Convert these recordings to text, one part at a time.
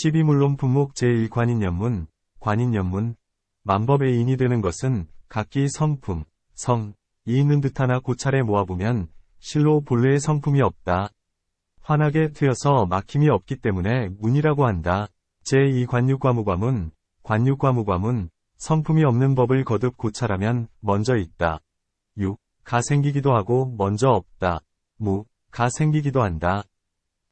12물론 품목 제1관인연문, 관인연문, 만법의 인이 되는 것은 각기 성품, 성, 이 있는 듯하나 고찰에 모아보면 실로 본래의 성품이 없다. 환하게 트여서 막힘이 없기 때문에 문이라고 한다. 제2관육과무과문, 관육과무과문, 성품이 없는 법을 거듭 고찰하면 먼저 있다. 육, 가 생기기도 하고 먼저 없다. 무, 가 생기기도 한다.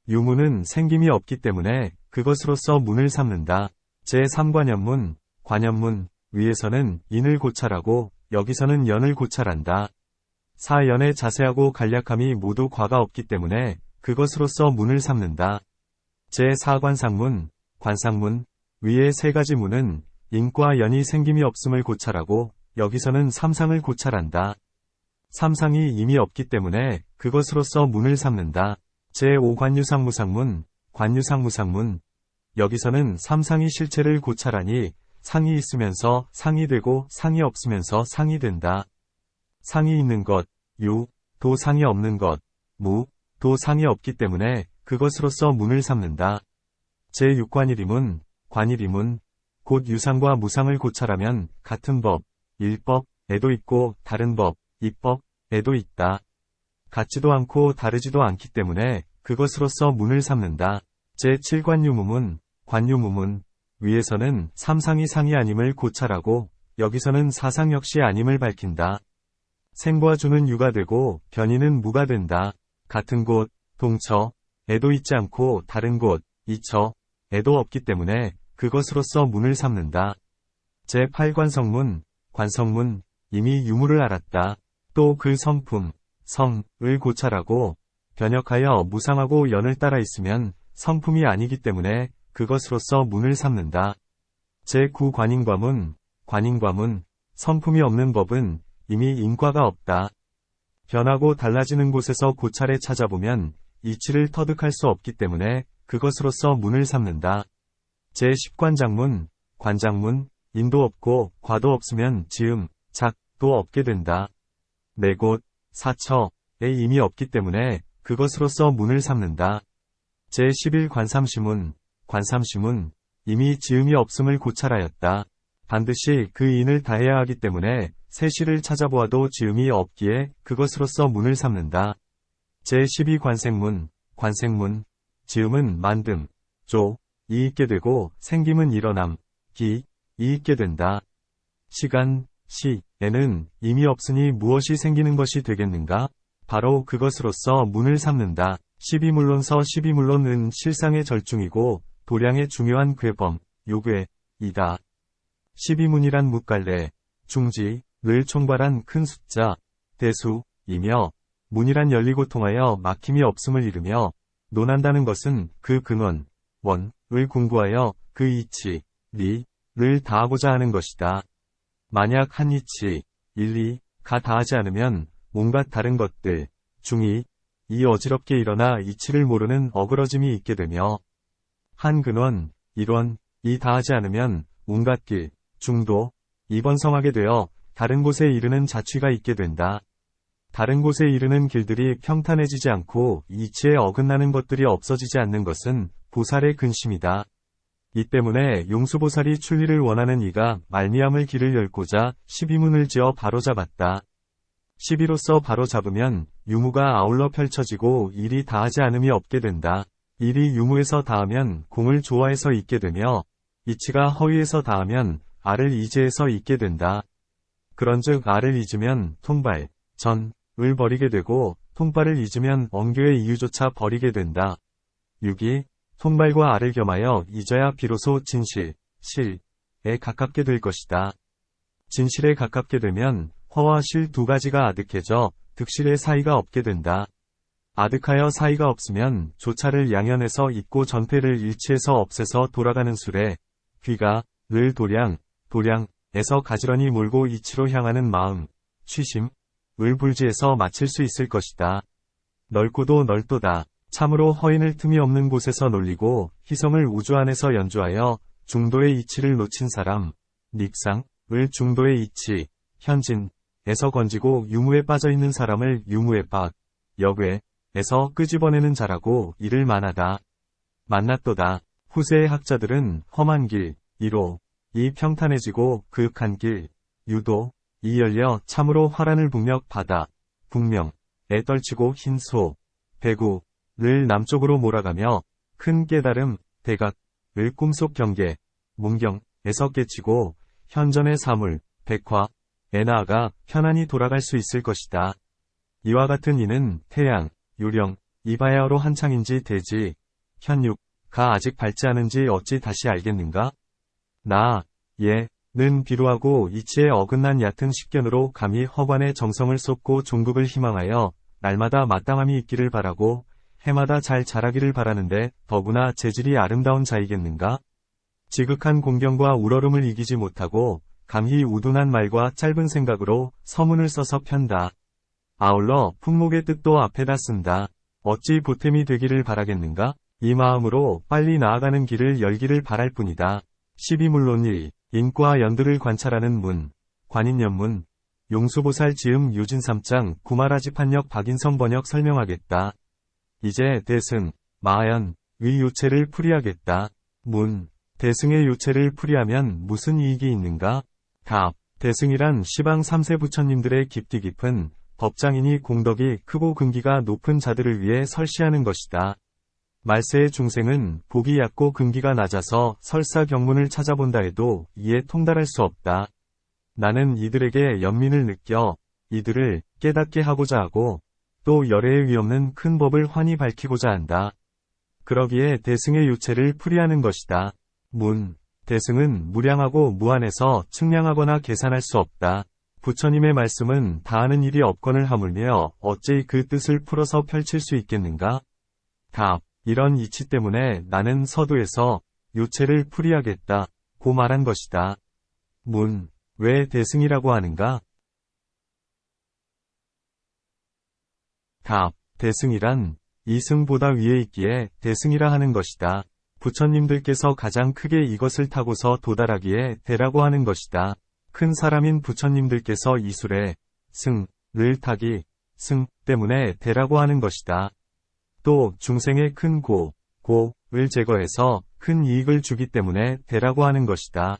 유무는 생김이 없기 때문에 그것으로서 문을 삼는다. 제3관연문, 관연문, 위에서는 인을 고찰하고 여기서는 연을 고찰한다. 사연의 자세하고 간략함이 모두 과가 없기 때문에 그것으로서 문을 삼는다. 제4관상문, 관상문, 위의 세 가지 문은 인과 연이 생김이 없음을 고찰하고 여기서는 삼상을 고찰한다. 삼상이 이미 없기 때문에 그것으로서 문을 삼는다. 제5관유상무상문, 관유상무상문, 여기서는 삼상이 실체를 고찰하니 상이 있으면서 상이 되고 상이 없으면서 상이 된다. 상이 있는 것, 유, 도 상이 없는 것, 무, 도 상이 없기 때문에 그것으로서 문을 삼는다. 제6관일이문, 관일이문, 곧 유상과 무상을 고찰하면 같은 법, 일법에도 있고 다른 법, 이법에도 있다. 같지도 않고 다르지도 않기 때문에 그것으로서 문을 삼는다. 제7관유무문, 관유무문, 위에서는 삼상이 상이 아님을 고찰하고 여기서는 사상 역시 아님을 밝힌다. 생과 주는 유가 되고 변이는 무가 된다. 같은 곳, 동처에도 있지 않고 다른 곳, 이처에도 없기 때문에 그것으로서 문을 삼는다. 제8관성문, 관성문, 이미 유무를 알았다. 또 그 성품, 성을 고찰하고 변역하여 무상하고 연을 따라 있으면 성품이 아니기 때문에 그것으로서 문을 삼는다. 제9관인과문, 관인과문, 성품이 없는 법은 이미 인과가 없다. 변하고 달라지는 곳에서 고찰에 찾아보면 이치를 터득할 수 없기 때문에 그것으로서 문을 삼는다. 제10관장문, 관장문, 인도 없고 과도 없으면 지음, 작도 없게 된다. 네 곳, 사처에 이미 없기 때문에 그것으로서 문을 삼는다. 제11관삼시문, 관삼시문, 이미 지음이 없음을 고찰하였다. 반드시 그 인을 다해야 하기 때문에 세시를 찾아보아도 지음이 없기에 그것으로서 문을 삼는다. 제12관생문, 관생문, 지음은 만듦, 조, 이 있게 되고 생김은 일어남, 기, 이 있게 된다. 시간, 시에는 이미 없으니 무엇이 생기는 것이 되겠는가? 바로 그것으로서 문을 삼는다. 12물론서 12물론은 실상의 절중이고 도량의 중요한 괴범, 요괴이다. 12문이란 묻갈래, 중지를 총괄한 큰 숫자, 대수이며 문이란 열리고 통하여 막힘이 없음을 이르며 논한다는 것은 그 근원, 원을 공부하여 그 이치, 리를 다하고자 하는 것이다. 만약 한 이치, 일리가 다하지 않으면 온갖 다른 것들, 중이, 이 어지럽게 일어나 이치를 모르는 어그러짐이 있게 되며 한 근원, 일원이 다하지 않으면 온갖 길, 중도, 이번성하게 되어 다른 곳에 이르는 자취가 있게 된다. 다른 곳에 이르는 길들이 평탄해지지 않고 이치에 어긋나는 것들이 없어지지 않는 것은 보살의 근심이다. 이 때문에 용수보살이 출리를 원하는 이가 말미암을 길을 열고자 12문을 지어 바로잡았다. 12로서 바로잡으면 유무가 아울러 펼쳐지고 일이 다하지 않음이 없게 된다. 일이 유무에서 다하면 공을 조화해서 있게 되며 이치가 허위에서 다하면 알을 이제해서 있게 된다. 그런즉 알을 잊으면 통발, 전을 버리게 되고 통발을 잊으면 언교의 이유조차 버리게 된다. 6이 통발과 알을 겸하여 잊어야 비로소 진실, 실에 가깝게 될 것이다. 진실에 가깝게 되면 허와 실 두 가지가 아득해져 득실의 사이가 없게 된다. 아득하여 사이가 없으면 조차를 양현해서 잊고 전패를 일치해서 없애서 돌아가는 술에 귀가 를 도량에서 가지런히 몰고 이치로 향하는 마음, 취심, 을 불지에서 마칠 수 있을 것이다. 넓고도 넓도다. 참으로 허인을 틈이 없는 곳에서 놀리고 희성을 우주 안에서 연주하여 중도의 이치를 놓친 사람, 닉상을 중도의 이치, 현진에서 건지고 유무에 빠져있는 사람을 유무에 역외에서 끄집어내는 자라고 이를 만하다. 만났도다. 후세의 학자들은 험한 길, 이로, 이 평탄해지고 그윽한 길, 유도, 이 열려 참으로 화란을 북녘 바다, 북명에 떨치고 흰 소, 배구를 남쪽으로 몰아가며 큰 깨달음, 대각을 꿈속 경계, 문경에서 깨치고 현전의 사물, 백화에 나아가 편안히 돌아갈 수 있을 것이다. 이와 같은 이는 태양, 유령, 이바야어로 한창인지 대지, 현육가 아직 밝지 않은지 어찌 다시 알겠는가? 는 비루하고 이치에 어긋난 얕은 식견으로 감히 허관의 정성을 쏟고 종국을 희망하여 날마다 마땅함이 있기를 바라고 해마다 잘 자라기를 바라는데 더구나 재질이 아름다운 자이겠는가? 지극한 공경과 우러름을 이기지 못하고 감히 우둔한 말과 짧은 생각으로 서문을 써서 편다. 아울러 품목의 뜻도 앞에다 쓴다. 어찌 보탬이 되기를 바라겠는가? 이 마음으로 빨리 나아가는 길을 열기를 바랄 뿐이다. 12물론 1. 인과 연들을 관찰하는 문, 관인연문, 용수보살 지음 유진 3장 구마라지판역 박인성 번역 설명하겠다. 이제 대승, 마하연의 요체를 풀이하겠다. 문, 대승의 요체를 풀이하면 무슨 이익이 있는가? 답, 대승이란 시방 3세 부처님들의 깊디 깊은 법장이니 공덕이 크고 근기가 높은 자들을 위해 설시하는 것이다. 말세의 중생은 복이 얕고 근기가 낮아서 설사 경문을 찾아본다 해도 이에 통달할 수 없다. 나는 이들에게 연민을 느껴 이들을 깨닫게 하고자 하고 또 열애에 위없는 큰 법을 환히 밝히고자 한다. 그러기에 대승의 요체를 풀이하는 것이다. 문, 대승은 무량하고 무한해서 측량하거나 계산할 수 없다. 부처님의 말씀은 다하는 일이 없건을 하물며 어찌 그 뜻을 풀어서 펼칠 수 있겠는가? 답, 이런 이치 때문에 나는 서두에서 요체를 풀이하겠다 고 말한 것이다. 문, 왜 대승이라고 하는가? 답, 대승이란 이승보다 위에 있기에 대승이라 하는 것이다. 부처님들께서 가장 크게 이것을 타고서 도달하기에 대라고 하는 것이다. 큰 사람인 부처님들께서 이술에 승을 타기, 승 때문에 대라고 하는 것이다. 또 중생의 큰 고를 제거해서 큰 이익을 주기 때문에 대라고 하는 것이다.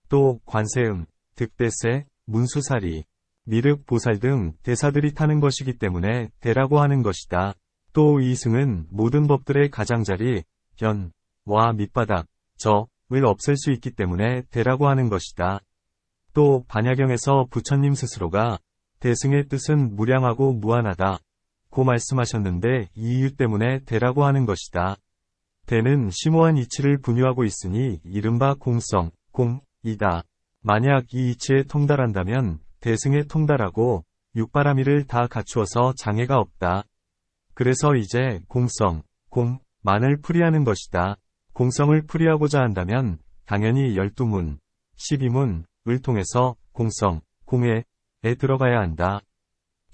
또 관세음, 득대세, 문수사리, 미륵 보살 등 대사들이 타는 것이기 때문에 대라고 하는 것이다. 또 이승은 모든 법들의 가장자리, 견와 밑바닥, 저을 없앨 수 있기 때문에 대라고 하는 것이다. 또 반야경에서 부처님 스스로가 대승의 뜻은 무량하고 무한하다 고 말씀하셨는데 이 이유 때문에 대라고 하는 것이다. 대는 심오한 이치를 분유하고 있으니 이른바 공성, 공이다. 만약 이 이치에 통달한다면 대승에 통달하고 육바라미를 다 갖추어서 장애가 없다. 그래서 이제 공성, 공만을 풀이하는 것이다. 공성을 풀이하고자 한다면 당연히 12문, 12문을 통해서 공성, 공에 들어가야 한다.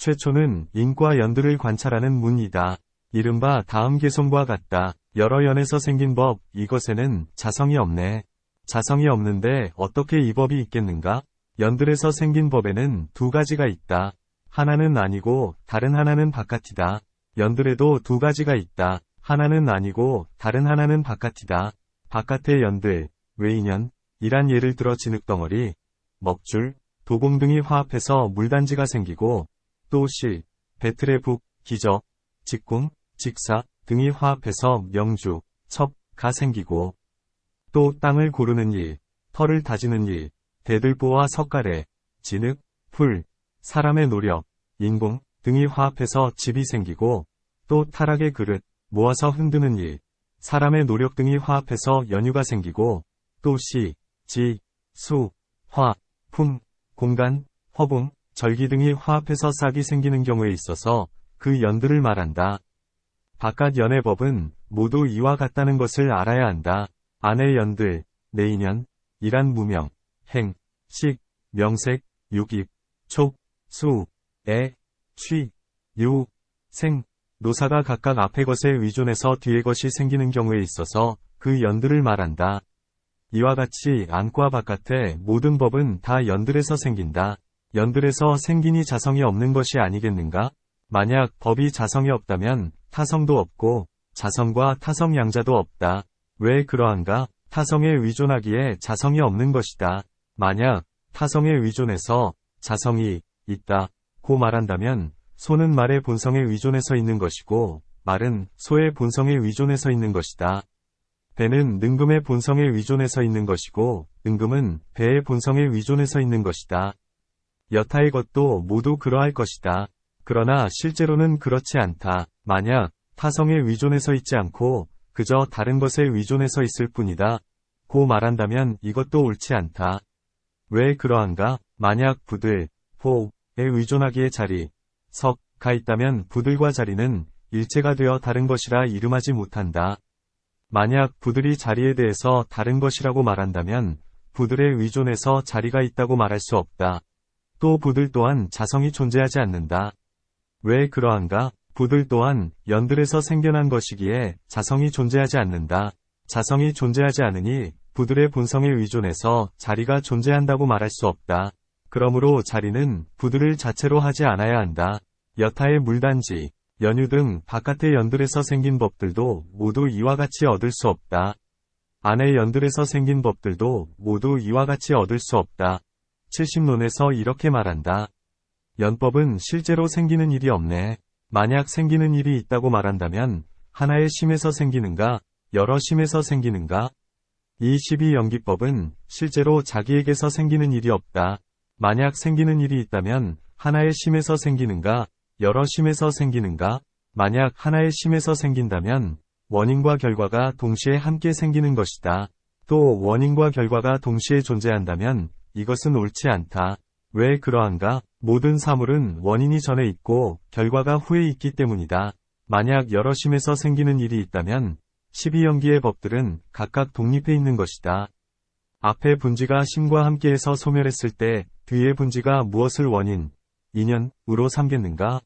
최초는 인과 연들을 관찰하는 문이다. 이른바 다음 개성과 같다. 여러 연에서 생긴 법, 이것에는 자성이 없네. 자성이 없는데 어떻게 이 법이 있겠는가? 연들에서 생긴 법에는 두 가지가 있다. 하나는 아니고 다른 하나는 바깥이다. 연들에도 두 가지가 있다. 하나는 아니고 다른 하나는 바깥이다. 바깥의 연들, 외인연, 이란 예를 들어 진흙덩어리, 먹줄, 도공 등이 화합해서 물단지가 생기고 또 실, 배틀의 북, 기저, 직궁, 직사 등이 화합해서 명주, 첩가 생기고 또 땅을 고르는 일, 털을 다지는 일, 대들보와 석가래, 진흙, 풀, 사람의 노력, 인공 등이 화합해서 집이 생기고 또 타락의 그릇, 모아서 흔드는 일, 사람의 노력 등이 화합해서 연유가 생기고 또 시, 지, 수, 화, 품, 공간, 허봉, 절기 등이 화합해서 싹이 생기는 경우에 있어서 그 연들을 말한다. 바깥 연의 법은 모두 이와 같다는 것을 알아야 한다. 안의 연들, 내인연, 이란 무명, 행, 식, 명색, 육입, 촉, 수, 애, 취, 유, 생, 노사가 각각 앞의 것에 의존해서 뒤의 것이 생기는 경우에 있어서 그 연들을 말한다. 이와 같이 안과 바깥의 모든 법은 다 연들에서 생긴다. 연들에서 생기니 자성이 없는 것이 아니겠는가? 만약 법이 자성이 없다면 타성도 없고 자성과 타성 양자도 없다. 왜 그러한가? 타성에 의존하기에 자성이 없는 것이다. 만약 타성에 의존해서 자성이 있다 고 말한다면 소는 말의 본성에 의존해서 있는 것이고 말은 소의 본성에 의존해서 있는 것이다. 배는 능금의 본성에 의존해서 있는 것이고 능금은 배의 본성에 의존해서 있는 것이다. 여타의 것도 모두 그러할 것이다. 그러나 실제로는 그렇지 않다. 만약 타성에 의존해서 있지 않고 그저 다른 것에 의존해서 있을 뿐이다 고 말한다면 이것도 옳지 않다. 왜 그러한가? 만약 부들, 호에 의존하기에 자리, 석가 있다면 부들과 자리는 일체가 되어 다른 것이라 이름하지 못한다. 만약 부들이 자리에 대해서 다른 것이라고 말한다면 부들에 의존해서 자리가 있다고 말할 수 없다. 또 부들 또한 자성이 존재하지 않는다. 왜 그러한가? 부들 또한 연들에서 생겨난 것이기에 자성이 존재하지 않는다. 자성이 존재하지 않으니 부들의 본성에 의존해서 자리가 존재한다고 말할 수 없다. 그러므로 자리는 부들을 자체로 하지 않아야 한다. 여타의 물단지, 연유 등 바깥의 연들에서 생긴 법들도 모두 이와 같이 얻을 수 없다. 안의 연들에서 생긴 법들도 모두 이와 같이 얻을 수 없다. 70논에서 이렇게 말한다. 연법은 실제로 생기는 일이 없네. 만약 생기는 일이 있다고 말한다면 하나의 심에서 생기는가, 여러 심에서 생기는가? 이 12연기법은 실제로 자기에게서 생기는 일이 없다. 만약 생기는 일이 있다면 하나의 심에서 생기는가, 여러 심에서 생기는가? 만약 하나의 심에서 생긴다면 원인과 결과가 동시에 함께 생기는 것이다. 또 원인과 결과가 동시에 존재한다면 이것은 옳지 않다. 왜 그러한가? 모든 사물은 원인이 전에 있고 결과가 후에 있기 때문이다. 만약 여러 심에서 생기는 일이 있다면 12연기의 법들은 각각 독립해 있는 것이다. 앞의 분지가 심과 함께해서 소멸했을 때 뒤의 분지가 무엇을 원인, 인연으로 삼겠는가?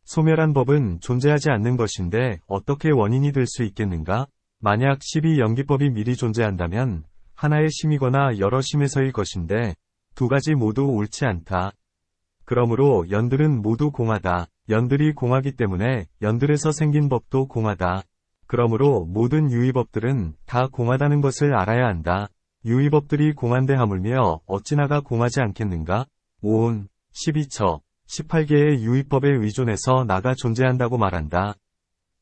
소멸한 법은 존재하지 않는 것인데 어떻게 원인이 될 수 있겠는가? 만약 12연기법이 미리 존재한다면 하나의 심이거나 여러 심에서일 것인데 두 가지 모두 옳지 않다. 그러므로 연들은 모두 공하다. 연들이 공하기 때문에 연들에서 생긴 법도 공하다. 그러므로 모든 유의법들은 다 공하다는 것을 알아야 한다. 유의법들이 공한데 하물며 어찌나가 공하지 않겠는가? 5온, 12처, 18개의 유의법에 의존해서 나가 존재한다고 말한다.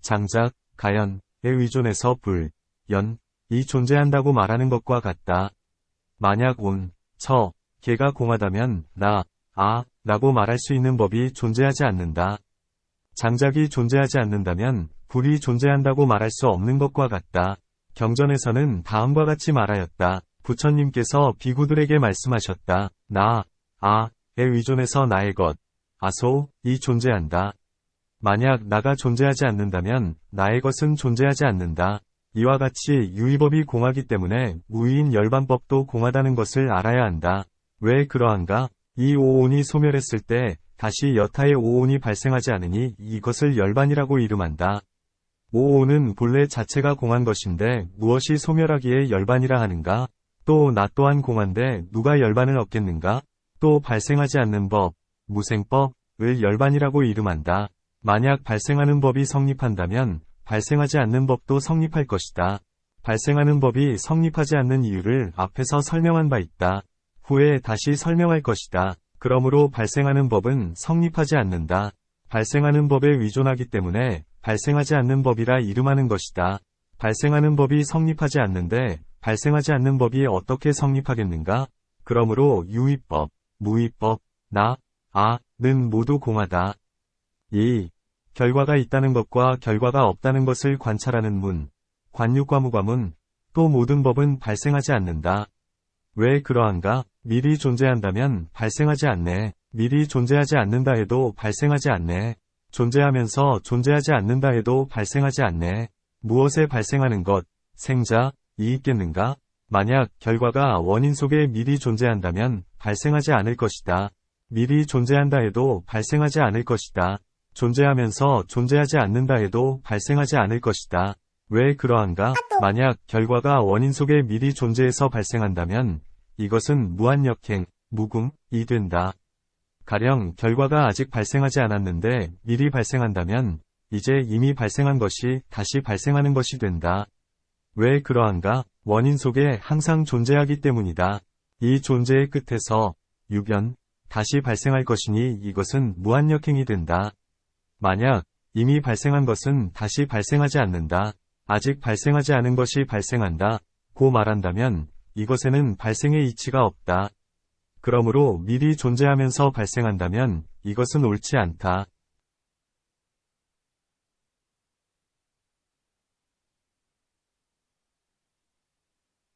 장작, 가연에 의존해서 불, 연이 존재한다고 말하는 것과 같다. 만약 온, 처, 개가 공하다면 나, 라고 말할 수 있는 법이 존재하지 않는다. 장작이 존재하지 않는다면 불이 존재한다고 말할 수 없는 것과 같다. 경전에서는 다음과 같이 말하였다. 부처님께서 비구들에게 말씀하셨다. 나, 에 의존해서 나의 것, 아소이 존재한다. 만약 나가 존재하지 않는다면 나의 것은 존재하지 않는다. 이와 같이 유의법이 공하기 때문에 무의인 열반법도 공하다는 것을 알아야 한다. 왜 그러한가? 이 오온이 소멸했을 때 다시 여타의 오온이 발생하지 않으니 이것을 열반이라고 이름한다. 오온은 본래 자체가 공한 것인데 무엇이 소멸하기에 열반이라 하는가? 또 나 또한 공한데 누가 열반을 얻겠는가? 또 발생하지 않는 법, 무생법을 열반이라고 이름한다. 만약 발생하는 법이 성립한다면 발생하지 않는 법도 성립할 것이다. 발생하는 법이 성립하지 않는 이유를 앞에서 설명한 바 있다. 후에 다시 설명할 것이다. 그러므로 발생하는 법은 성립하지 않는다. 발생하는 법에 의존하기 때문에 발생하지 않는 법이라 이름하는 것이다. 발생하는 법이 성립하지 않는데 발생하지 않는 법이 어떻게 성립하겠는가? 그러므로 유의법, 무의법, 는 모두 공하다. 2. 결과가 있다는 것과 결과가 없다는 것을 관찰하는 문, 관육과무과문, 또 모든 법은 발생하지 않는다. 왜 그러한가? 미리 존재한다면 발생하지 않네. 미리 존재하지 않는다 해도 발생하지 않네. 존재하면서 존재하지 않는다 해도 발생하지 않네. 무엇에 발생하는 것, 생자이 있겠는가? 만약 결과가 원인 속에 미리 존재한다면 발생하지 않을 것이다. 미리 존재한다 해도 발생하지 않을 것이다. 존재하면서 존재하지 않는다 해도 발생하지 않을 것이다. 왜 그러한가? 만약 결과가 원인 속에 미리 존재해서 발생한다면 이것은 무한역행, 무궁이 된다. 가령 결과가 아직 발생하지 않았는데 미리 발생한다면 이제 이미 발생한 것이 다시 발생하는 것이 된다. 왜 그러한가? 원인 속에 항상 존재하기 때문이다. 이 존재의 끝에서 유변, 다시 발생할 것이니 이것은 무한역행이 된다. 만약 이미 발생한 것은 다시 발생하지 않는다. 아직 발생하지 않은 것이 발생한다. 고 말한다면 이것에는 발생의 이치가 없다. 그러므로 미리 존재하면서 발생한다면 이것은 옳지 않다.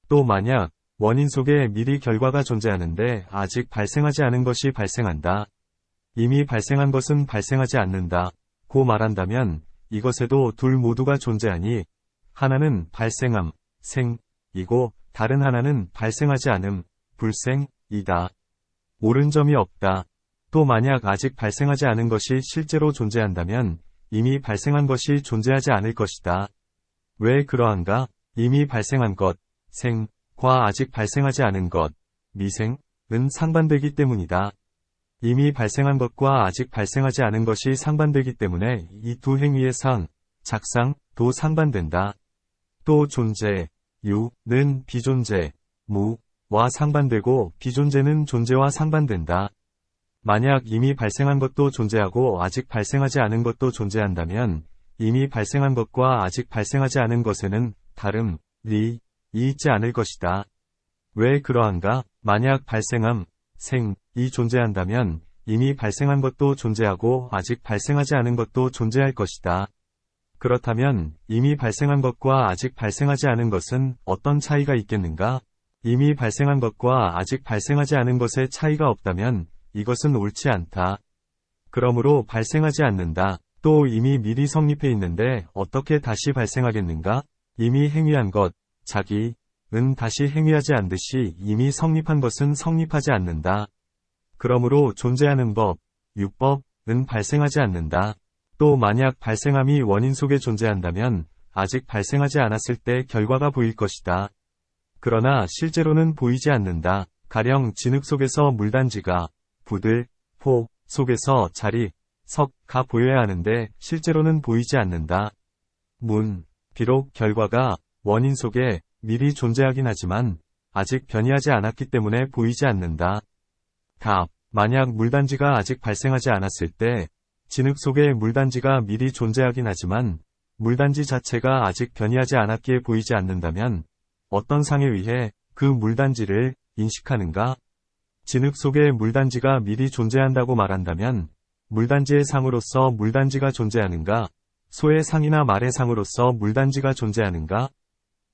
또 만약 원인 속에 미리 결과가 존재하는데 아직 발생하지 않은 것이 발생한다. 이미 발생한 것은 발생하지 않는다. 고 말한다면 이것에도 둘 모두가 존재하니 하나는 발생함, 생이고 다른 하나는 발생하지 않음, 불생이다. 옳은 점이 없다. 또 만약 아직 발생하지 않은 것이 실제로 존재한다면 이미 발생한 것이 존재하지 않을 것이다. 왜 그러한가? 이미 발생한 것, 생과 아직 발생하지 않은 것, 미생은 상반되기 때문이다. 이미 발생한 것과 아직 발생하지 않은 것이 상반되기 때문에 이 두 행위의 상, 작상도 상반된다. 또 존재, 유는 비존재, 무와 상반되고 비존재는 존재와 상반된다. 만약 이미 발생한 것도 존재하고 아직 발생하지 않은 것도 존재한다면 이미 발생한 것과 아직 발생하지 않은 것에는 다름이 있지 않을 것이다. 왜 그러한가? 만약 발생함, 생이 존재한다면 이미 발생한 것도 존재하고 아직 발생하지 않은 것도 존재할 것이다. 그렇다면 이미 발생한 것과 아직 발생하지 않은 것은 어떤 차이가 있겠는가? 이미 발생한 것과 아직 발생하지 않은 것의 차이가 없다면 이것은 옳지 않다. 그러므로 발생하지 않는다. 또 이미 미리 성립해 있는데 어떻게 다시 발생하겠는가? 이미 행위한 것, 자기은 다시 행위하지 않듯이 이미 성립한 것은 성립하지 않는다. 그러므로 존재하는 법, 유법은 발생하지 않는다. 또 만약 발생함이 원인 속에 존재한다면 아직 발생하지 않았을 때 결과가 보일 것이다. 그러나 실제로는 보이지 않는다. 가령 진흙 속에서 물단지가 부들, 포 속에서 자리, 석가 보여야 하는데 실제로는 보이지 않는다. 비록 결과가 원인 속에 미리 존재하긴 하지만 아직 변이하지 않았기 때문에 보이지 않는다. 답. 만약 물단지가 아직 발생하지 않았을 때 진흙 속에 물단지가 미리 존재하긴 하지만 물단지 자체가 아직 변이하지 않았기에 보이지 않는다면 어떤 상에 의해 그 물단지를 인식하는가? 진흙 속에 물단지가 미리 존재한다고 말한다면 물단지의 상으로서 물단지가 존재하는가? 소의 상이나 말의 상으로서 물단지가 존재하는가?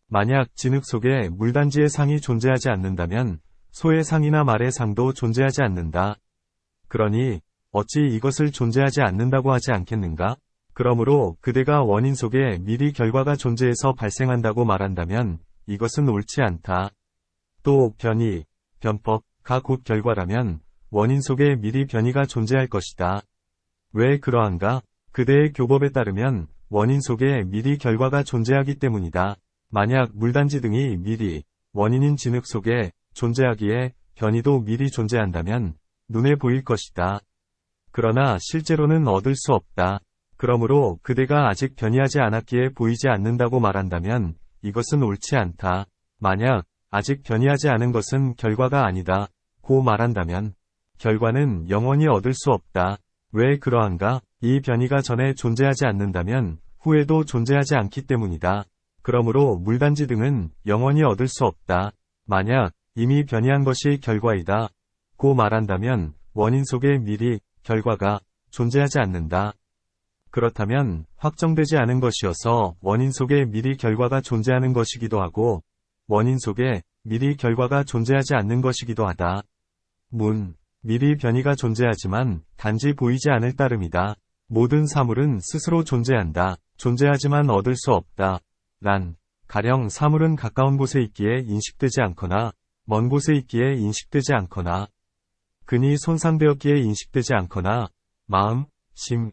만약 진흙 속에 물단지의 상이 존재하지 않는다면 소의 상이나 말의 상도 존재하지 않는다. 그러니 어찌 이것을 존재하지 않는다고 하지 않겠는가? 그러므로 그대가 원인 속에 미리 결과가 존재해서 발생한다고 말한다면 이것은 옳지 않다. 또 변이, 변법가 곧 결과라면 원인 속에 미리 변이가 존재할 것이다. 왜 그러한가? 그대의 교법에 따르면 원인 속에 미리 결과가 존재하기 때문이다. 만약 물단지 등이 미리 원인인 진흙 속에 존재하기에 변이도 미리 존재한다면 눈에 보일 것이다. 그러나 실제로는 얻을 수 없다. 그러므로 그대가 아직 변이하지 않았기에 보이지 않는다고 말한다면 이것은 옳지 않다. 만약 아직 변이하지 않은 것은 결과가 아니다. 고 말한다면 결과는 영원히 얻을 수 없다. 왜 그러한가? 이 변이가 전에 존재하지 않는다면 후에도 존재하지 않기 때문이다. 그러므로 물단지 등은 영원히 얻을 수 없다. 만약 이미 변이한 것이 결과이다. 고 말한다면 원인 속에 미리 결과가 존재하지 않는다. 그렇다면 확정되지 않은 것이어서 원인 속에 미리 결과가 존재하는 것이기도 하고 원인 속에 미리 결과가 존재하지 않는 것이기도 하다. 미리 변이가 존재하지만 단지 보이지 않을 따름이다. 모든 사물은 스스로 존재한다. 존재하지만 얻을 수 없다. 가령 사물은 가까운 곳에 있기에 인식되지 않거나 먼 곳에 있기에 인식되지 않거나 근이 손상되었기에 인식되지 않거나 마음, 심이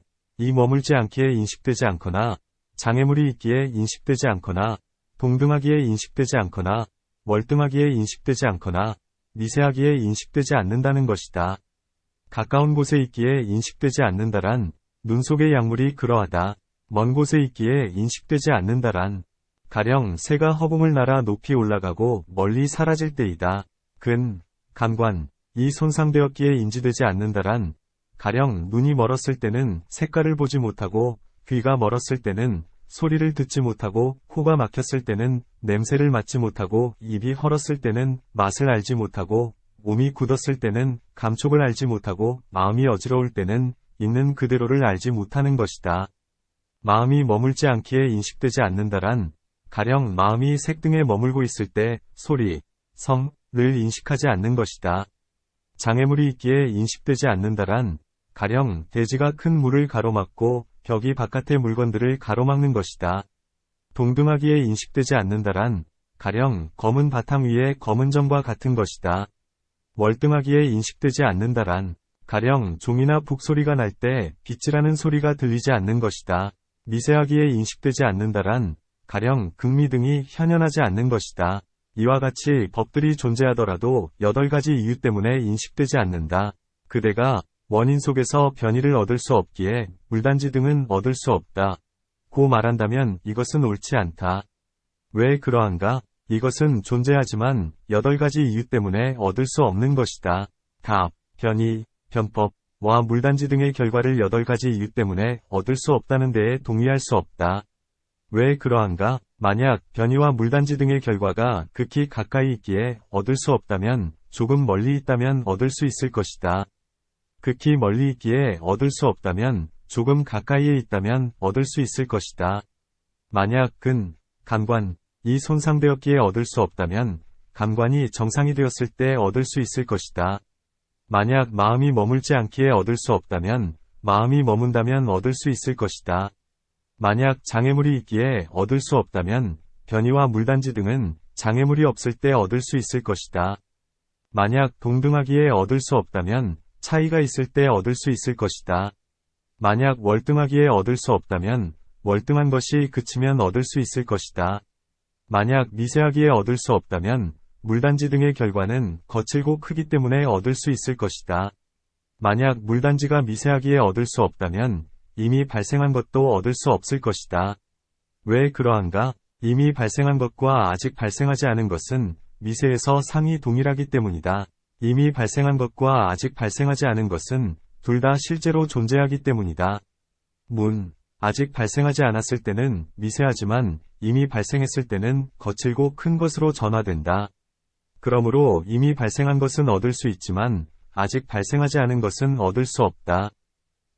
머물지 않기에 인식되지 않거나 장애물이 있기에 인식되지 않거나 동등하기에 인식되지 않거나 월등하기에 인식되지 않거나 미세하기에 인식되지 않는다는 것이다. 가까운 곳에 있기에 인식되지 않는다란 눈 속의 약물이 그러하다. 먼 곳에 있기에 인식되지 않는다란 가령 새가 허공을 날아 높이 올라가고 멀리 사라질 때이다. 근, 감관, 이 손상되었기에 인지되지 않는다란, 가령 눈이 멀었을 때는 색깔을 보지 못하고, 귀가 멀었을 때는 소리를 듣지 못하고, 코가 막혔을 때는 냄새를 맡지 못하고, 입이 헐었을 때는 맛을 알지 못하고, 몸이 굳었을 때는 감촉을 알지 못하고, 마음이 어지러울 때는 있는 그대로를 알지 못하는 것이다. 마음이 머물지 않기에 인식되지 않는다란, 가령 마음이 색등에 머물고 있을 때 소리, 성을 인식하지 않는 것이다. 장애물이 있기에 인식되지 않는다란, 가령 대지가 큰 물을 가로막고 벽이 바깥의 물건들을 가로막는 것이다. 동등하기에 인식되지 않는다란, 가령 검은 바탕 위에 검은 점과 같은 것이다. 월등하기에 인식되지 않는다란, 가령 종이나 북소리가 날 때 빗질하는 소리가 들리지 않는 것이다. 미세하기에 인식되지 않는다란, 가령 극미 등이 현현하지 않는 것이다. 이와 같이 법들이 존재하더라도 8가지 이유 때문에 인식되지 않는다. 그대가 원인 속에서 변이를 얻을 수 없기에 물단지 등은 얻을 수 없다. 고 말한다면 이것은 옳지 않다. 왜 그러한가? 이것은 존재하지만 8가지 이유 때문에 얻을 수 없는 것이다. 답, 변이, 변법과 물단지 등의 결과를 8가지 이유 때문에 얻을 수 없다는 데에 동의할 수 없다. 왜 그러한가? 만약 변이와 물단지 등의 결과가 극히 가까이 있기에 얻을 수 없다면 조금 멀리 있다면 얻을 수 있을 것이다. 극히 멀리 있기에 얻을 수 없다면 조금 가까이에 있다면 얻을 수 있을 것이다. 만약 근, 감관이 손상되었기에 얻을 수 없다면 감관이 정상이 되었을 때 얻을 수 있을 것이다. 만약 마음이 머물지 않기에 얻을 수 없다면 마음이 머문다면 얻을 수 있을 것이다. 만약 장애물이 있기에 얻을 수 없다면 변이와 물단지 등은 장애물이 없을 때 얻을 수 있을 것이다. 만약 동등하기에 얻을 수 없다면 차이가 있을 때 얻을 수 있을 것이다. 만약 월등하기에 얻을 수 없다면 월등한 것이 그치면 얻을 수 있을 것이다. 만약 미세하기에 얻을 수 없다면 물단지 등의 결과는 거칠고 크기 때문에 얻을 수 있을 것이다. 만약 물단지가 미세하기에 얻을 수 없다면 이미 발생한 것도 얻을 수 없을 것이다. 왜 그러한가? 이미 발생한 것과 아직 발생하지 않은 것은 미세에서 상이 동일하기 때문이다. 이미 발생한 것과 아직 발생하지 않은 것은 둘 다 실제로 존재하기 때문이다. 아직 발생하지 않았을 때는 미세하지만 이미 발생했을 때는 거칠고 큰 것으로 전화된다. 그러므로 이미 발생한 것은 얻을 수 있지만 아직 발생하지 않은 것은 얻을 수 없다.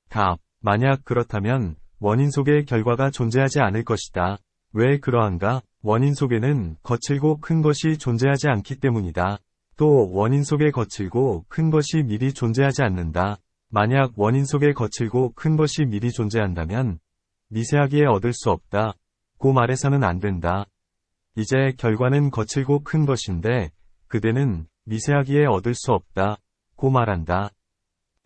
답. 만약 그렇다면 원인 속에 결과가 존재하지 않을 것이다. 왜 그러한가? 원인 속에는 거칠고 큰 것이 존재하지 않기 때문이다. 또 원인 속에 거칠고 큰 것이 미리 존재하지 않는다. 만약 원인 속에 거칠고 큰 것이 미리 존재한다면 미세하기에 얻을 수 없다. 고 말해서는 안 된다. 이제 결과는 거칠고 큰 것인데 그대는 미세하기에 얻을 수 없다. 고 말한다.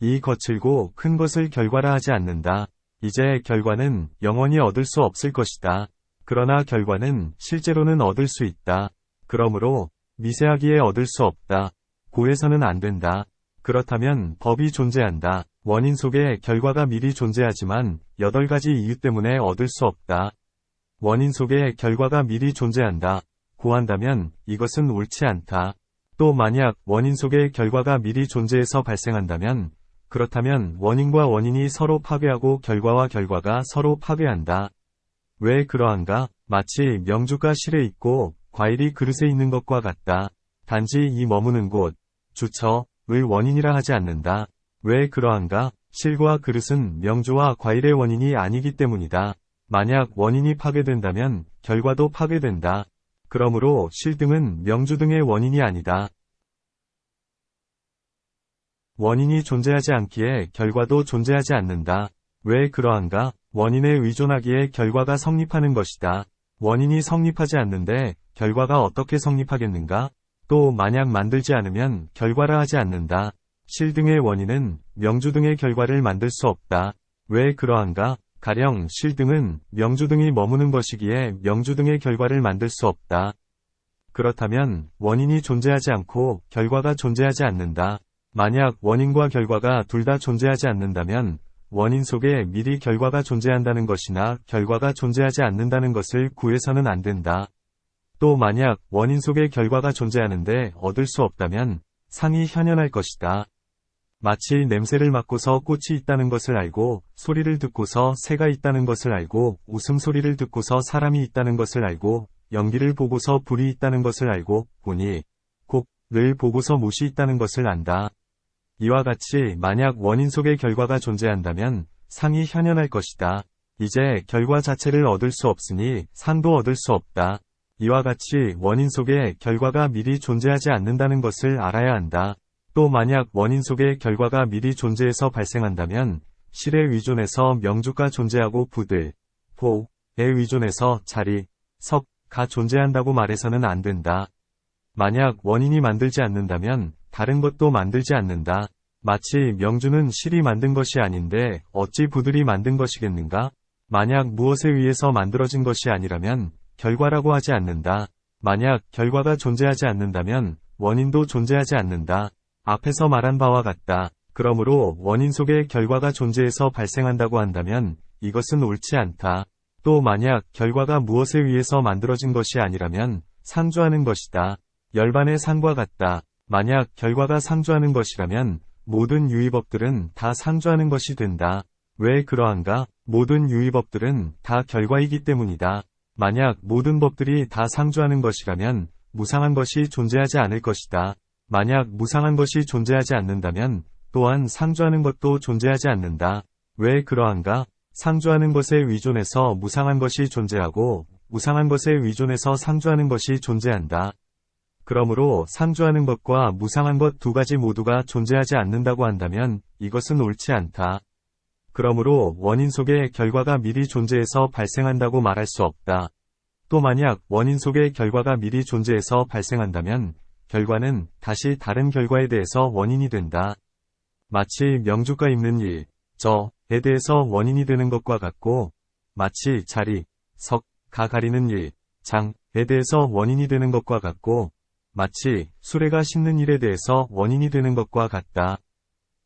이 거칠고 큰 것을 결과라 하지 않는다. 이제 결과는 영원히 얻을 수 없을 것이다. 그러나 결과는 실제로는 얻을 수 있다. 그러므로 미세하기에 얻을 수 없다. 고해서는 안 된다. 그렇다면 법이 존재한다. 원인 속에 결과가 미리 존재하지만 8가지 이유 때문에 얻을 수 없다. 원인 속에 결과가 미리 존재한다. 고한다면 이것은 옳지 않다. 또 만약 원인 속에 결과가 미리 존재해서 발생한다면 그렇다면 원인과 원인이 서로 파괴하고 결과와 결과가 서로 파괴한다. 왜 그러한가? 마치 명주가 실에 있고 과일이 그릇에 있는 것과 같다. 단지 이 머무는 곳, 주처를 원인이라 하지 않는다. 왜 그러한가? 실과 그릇은 명주와 과일의 원인이 아니기 때문이다. 만약 원인이 파괴된다면 결과도 파괴된다. 그러므로 실 등은 명주 등의 원인이 아니다. 원인이 존재하지 않기에 결과도 존재하지 않는다. 왜 그러한가? 원인에 의존하기에 결과가 성립하는 것이다. 원인이 성립하지 않는데 결과가 어떻게 성립하겠는가? 또 만약 만들지 않으면 결과라 하지 않는다. 실 등의 원인은 명주 등의 결과를 만들 수 없다. 왜 그러한가? 가령 실 등은 명주 등이 머무는 것이기에 명주 등의 결과를 만들 수 없다. 그렇다면 원인이 존재하지 않고 결과가 존재하지 않는다. 만약 원인과 결과가 둘 다 존재하지 않는다면 원인 속에 미리 결과가 존재한다는 것이나 결과가 존재하지 않는다는 것을 구해서는 안 된다. 또 만약 원인 속에 결과가 존재하는데 얻을 수 없다면 상이 현현할 것이다. 마치 냄새를 맡고서 꽃이 있다는 것을 알고, 소리를 듣고서 새가 있다는 것을 알고, 웃음소리를 듣고서 사람이 있다는 것을 알고, 연기를 보고서 불이 있다는 것을 알고, 보니 곡을 보고서 못이 있다는 것을 안다. 이와 같이 만약 원인 속에 결과가 존재한다면 상이 현현할 것이다. 이제 결과 자체를 얻을 수 없으니 상도 얻을 수 없다. 이와 같이 원인 속에 결과가 미리 존재하지 않는다는 것을 알아야 한다. 또 만약 원인 속에 결과가 미리 존재해서 발생한다면 실에 의존해서 명주가 존재하고 부들, 포에 의존해서 자리, 석가 존재한다고 말해서는 안 된다. 만약 원인이 만들지 않는다면 다른 것도 만들지 않는다. 마치 명주는 실이 만든 것이 아닌데 어찌 부들이 만든 것이겠는가? 만약 무엇에 의해서 만들어진 것이 아니라면 결과라고 하지 않는다. 만약 결과가 존재하지 않는다면 원인도 존재하지 않는다. 앞에서 말한 바와 같다. 그러므로 원인 속에 결과가 존재해서 발생한다고 한다면 이것은 옳지 않다. 또 만약 결과가 무엇에 의해서 만들어진 것이 아니라면 상주하는 것이다. 열반의 상과 같다. 만약 결과가 상주하는 것이라면 모든 유의법들은 다 상주하는 것이 된다. 왜 그러한가? 모든 유의법들은 다 결과이기 때문이다. 만약 모든 법들이 다 상주하는 것이라면 무상한 것이 존재하지 않을 것이다. 만약 무상한 것이 존재하지 않는다면 또한 상주하는 것도 존재하지 않는다. 왜 그러한가? 상주하는 것에 의존해서 무상한 것이 존재하고 무상한 것에 의존해서 상주하는 것이 존재한다. 그러므로 상주하는 것과 무상한 것 두 가지 모두가 존재하지 않는다고 한다면 이것은 옳지 않다. 그러므로 원인 속에 결과가 미리 존재해서 발생한다고 말할 수 없다. 또 만약 원인 속에 결과가 미리 존재해서 발생한다면 결과는 다시 다른 결과에 대해서 원인이 된다. 마치 명주가 입는 일, 저에 대해서 원인이 되는 것과 같고, 마치 자리, 석가 가리는 일, 장에 대해서 원인이 되는 것과 같고, 마치 수레가 싣는 일에 대해서 원인이 되는 것과 같다.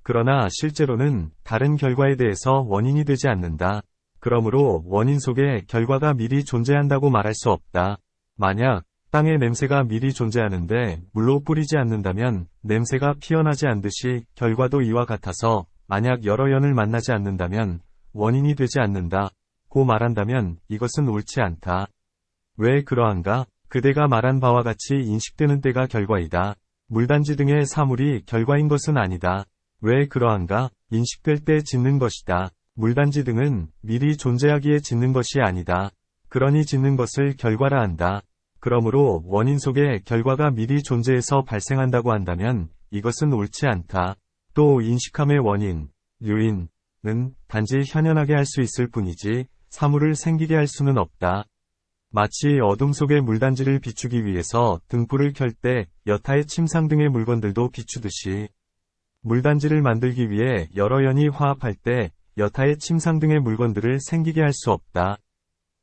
그러나 실제로는 다른 결과에 대해서 원인이 되지 않는다. 그러므로 원인 속에 결과가 미리 존재한다고 말할 수 없다. 만약 땅에 냄새가 미리 존재하는데 물로 뿌리지 않는다면 냄새가 피어나지 않듯이 결과도 이와 같아서 만약 여러 연을 만나지 않는다면 원인이 되지 않는다. 고 말한다면 이것은 옳지 않다. 왜 그러한가? 그대가 말한 바와 같이 인식되는 때가 결과이다. 물단지 등의 사물이 결과인 것은 아니다. 왜 그러한가? 인식될 때 짓는 것이다. 물단지 등은 미리 존재하기에 짓는 것이 아니다. 그러니 짓는 것을 결과라 한다. 그러므로 원인 속에 결과가 미리 존재해서 발생한다고 한다면 이것은 옳지 않다. 또 인식함의 원인, 요인은 단지 현현하게 할 수 있을 뿐이지 사물을 생기게 할 수는 없다. 마치 어둠 속의 물단지를 비추기 위해서 등불을 켤 때 여타의 침상 등의 물건들도 비추듯이 물단지를 만들기 위해 여러 연이 화합할 때 여타의 침상 등의 물건들을 생기게 할 수 없다.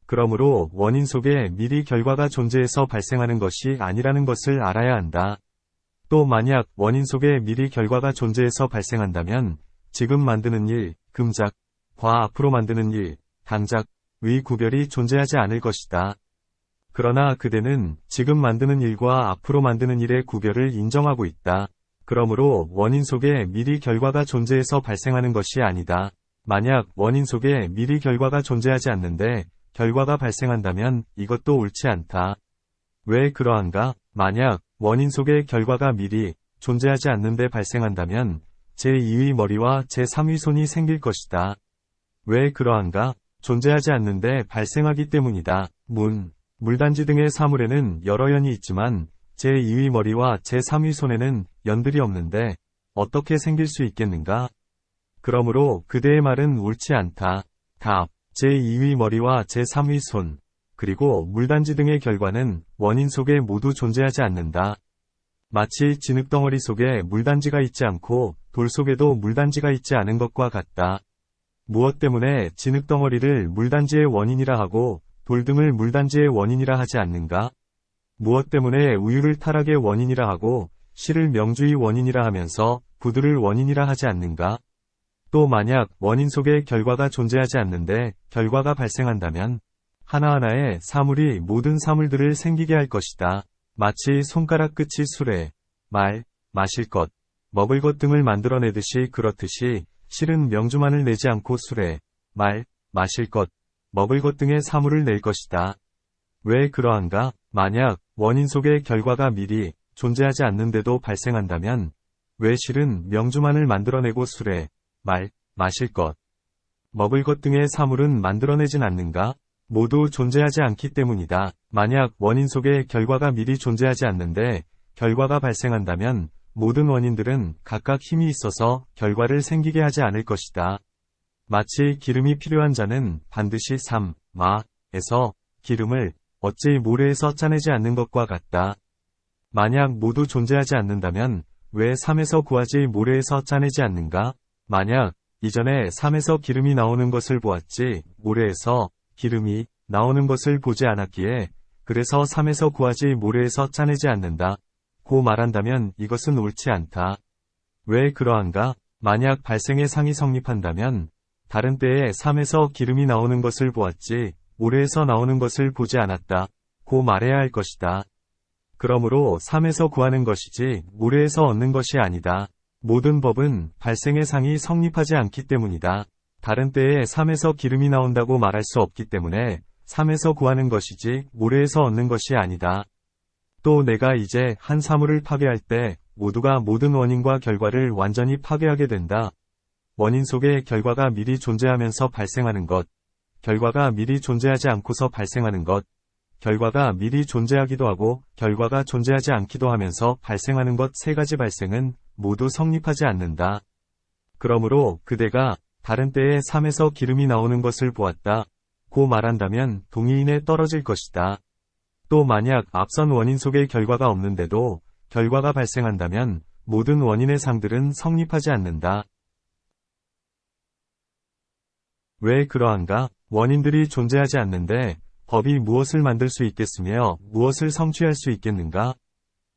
그러므로 원인 속에 미리 결과가 존재해서 발생하는 것이 아니라는 것을 알아야 한다. 또 만약 원인 속에 미리 결과가 존재해서 발생한다면 지금 만드는 일, 금작과 앞으로 만드는 일, 당작의 구별이 존재하지 않을 것이다. 그러나 그대는 지금 만드는 일과 앞으로 만드는 일의 구별을 인정하고 있다. 그러므로 원인 속에 미리 결과가 존재해서 발생하는 것이 아니다. 만약 원인 속에 미리 결과가 존재하지 않는데 결과가 발생한다면 이것도 옳지 않다. 왜 그러한가? 만약 원인 속에 결과가 미리 존재하지 않는데 발생한다면 제2의 머리와 제3의 손이 생길 것이다. 왜 그러한가? 존재하지 않는데 발생하기 때문이다. 물단지 등의 사물에는 여러 연이 있지만 제2의 머리와 제3의 손에는 연들이 없는데 어떻게 생길 수 있겠는가? 그러므로 그대의 말은 옳지 않다. 답. 제2의 머리와 제3의 손, 그리고 물단지 등의 결과는 원인 속에 모두 존재하지 않는다. 마치 진흙덩어리 속에 물단지가 있지 않고 돌 속에도 물단지가 있지 않은 것과 같다. 무엇 때문에 진흙덩어리를 물단지의 원인이라 하고 돌 등을 물단지의 원인이라 하지 않는가? 무엇 때문에 우유를 타락의 원인이라 하고 실을 명주의 원인이라 하면서 부두를 원인이라 하지 않는가? 또 만약 원인 속에 결과가 존재하지 않는데 결과가 발생한다면 하나하나의 사물이 모든 사물들을 생기게 할 것이다. 마치 손가락 끝이 술에 말, 마실 것, 먹을 것 등을 만들어내듯이 그렇듯이 실은 명주만을 내지 않고 술에 말, 마실 것, 먹을 것 등의 사물을 낼 것이다. 왜 그러한가? 만약 원인 속의 결과가 미리 존재하지 않는데도 발생한다면 왜 실은 명주만을 만들어내고 술에 말, 마실 것, 먹을 것 등의 사물은 만들어내진 않는가? 모두 존재하지 않기 때문이다. 만약 원인 속의 결과가 미리 존재하지 않는데 결과가 발생한다면 모든 원인들은 각각 힘이 있어서 결과를 생기게 하지 않을 것이다. 마치 기름이 필요한 자는 반드시 마에서 기름을 어찌 모래에서 짜내지 않는 것과 같다. 만약 모두 존재하지 않는다면 왜 삶에서 구하지 모래에서 짜내지 않는가? 만약 이전에 삶에서 기름이 나오는 것을 보았지 모래에서 기름이 나오는 것을 보지 않았기에 그래서 삶에서 구하지 모래에서 짜내지 않는다. 고 말한다면 이것은 옳지 않다. 왜 그러한가? 만약 발생의 상이 성립한다면 다른 때에 삶에서 기름이 나오는 것을 보았지 모래에서 나오는 것을 보지 않았다. 고 말해야 할 것이다. 그러므로 삶에서 구하는 것이지 모래에서 얻는 것이 아니다. 모든 법은 발생의 상이 성립하지 않기 때문이다. 다른 때에 삶에서 기름이 나온다고 말할 수 없기 때문에 삶에서 구하는 것이지 모래에서 얻는 것이 아니다. 또 내가 이제 한 사물을 파괴할 때 모두가 모든 원인과 결과를 완전히 파괴하게 된다. 원인 속에 결과가 미리 존재하면서 발생하는 것, 결과가 미리 존재하지 않고서 발생하는 것, 결과가 미리 존재하기도 하고 결과가 존재하지 않기도 하면서 발생하는 것 세 가지 발생은 모두 성립하지 않는다. 그러므로 그대가 다른 때에 삶에서 기름이 나오는 것을 보았다. 고 말한다면 동의인에 떨어질 것이다. 또 만약 앞선 원인 속의 결과가 없는데도 결과가 발생한다면 모든 원인의 상들은 성립하지 않는다. 왜 그러한가? 원인들이 존재하지 않는데 법이 무엇을 만들 수 있겠으며 무엇을 성취할 수 있겠는가?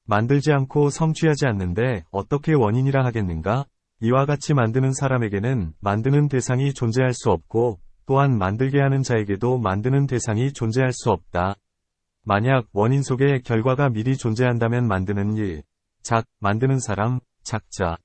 만들지 않고 성취하지 않는데 어떻게 원인이라 하겠는가? 이와 같이 만드는 사람에게는 만드는 대상이 존재할 수 없고 또한 만들게 하는 자에게도 만드는 대상이 존재할 수 없다. 만약 원인 속에 결과가 미리 존재한다면 만드는 일, 만드는 사람, 작자,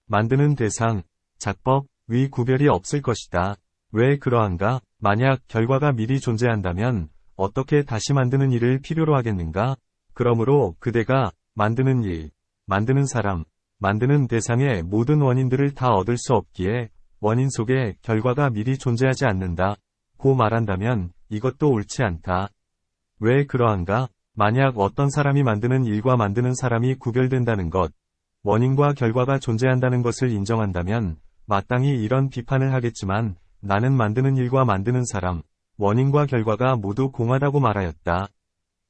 만드는 대상, 작법, 위 구별이 없을 것이다. 왜 그러한가? 만약 결과가 미리 존재한다면 어떻게 다시 만드는 일을 필요로 하겠는가? 그러므로 그대가 만드는 일, 만드는 사람, 만드는 대상의 모든 원인들을 다 얻을 수 없기에 원인 속에 결과가 미리 존재하지 않는다. 고 말한다면 이것도 옳지 않다. 왜 그러한가? 만약 어떤 사람이 만드는 일과 만드는 사람이 구별된다는 것, 원인과 결과가 존재한다는 것을 인정한다면 마땅히 이런 비판을 하겠지만 나는 만드는 일과 만드는 사람, 원인과 결과가 모두 공하다고 말하였다.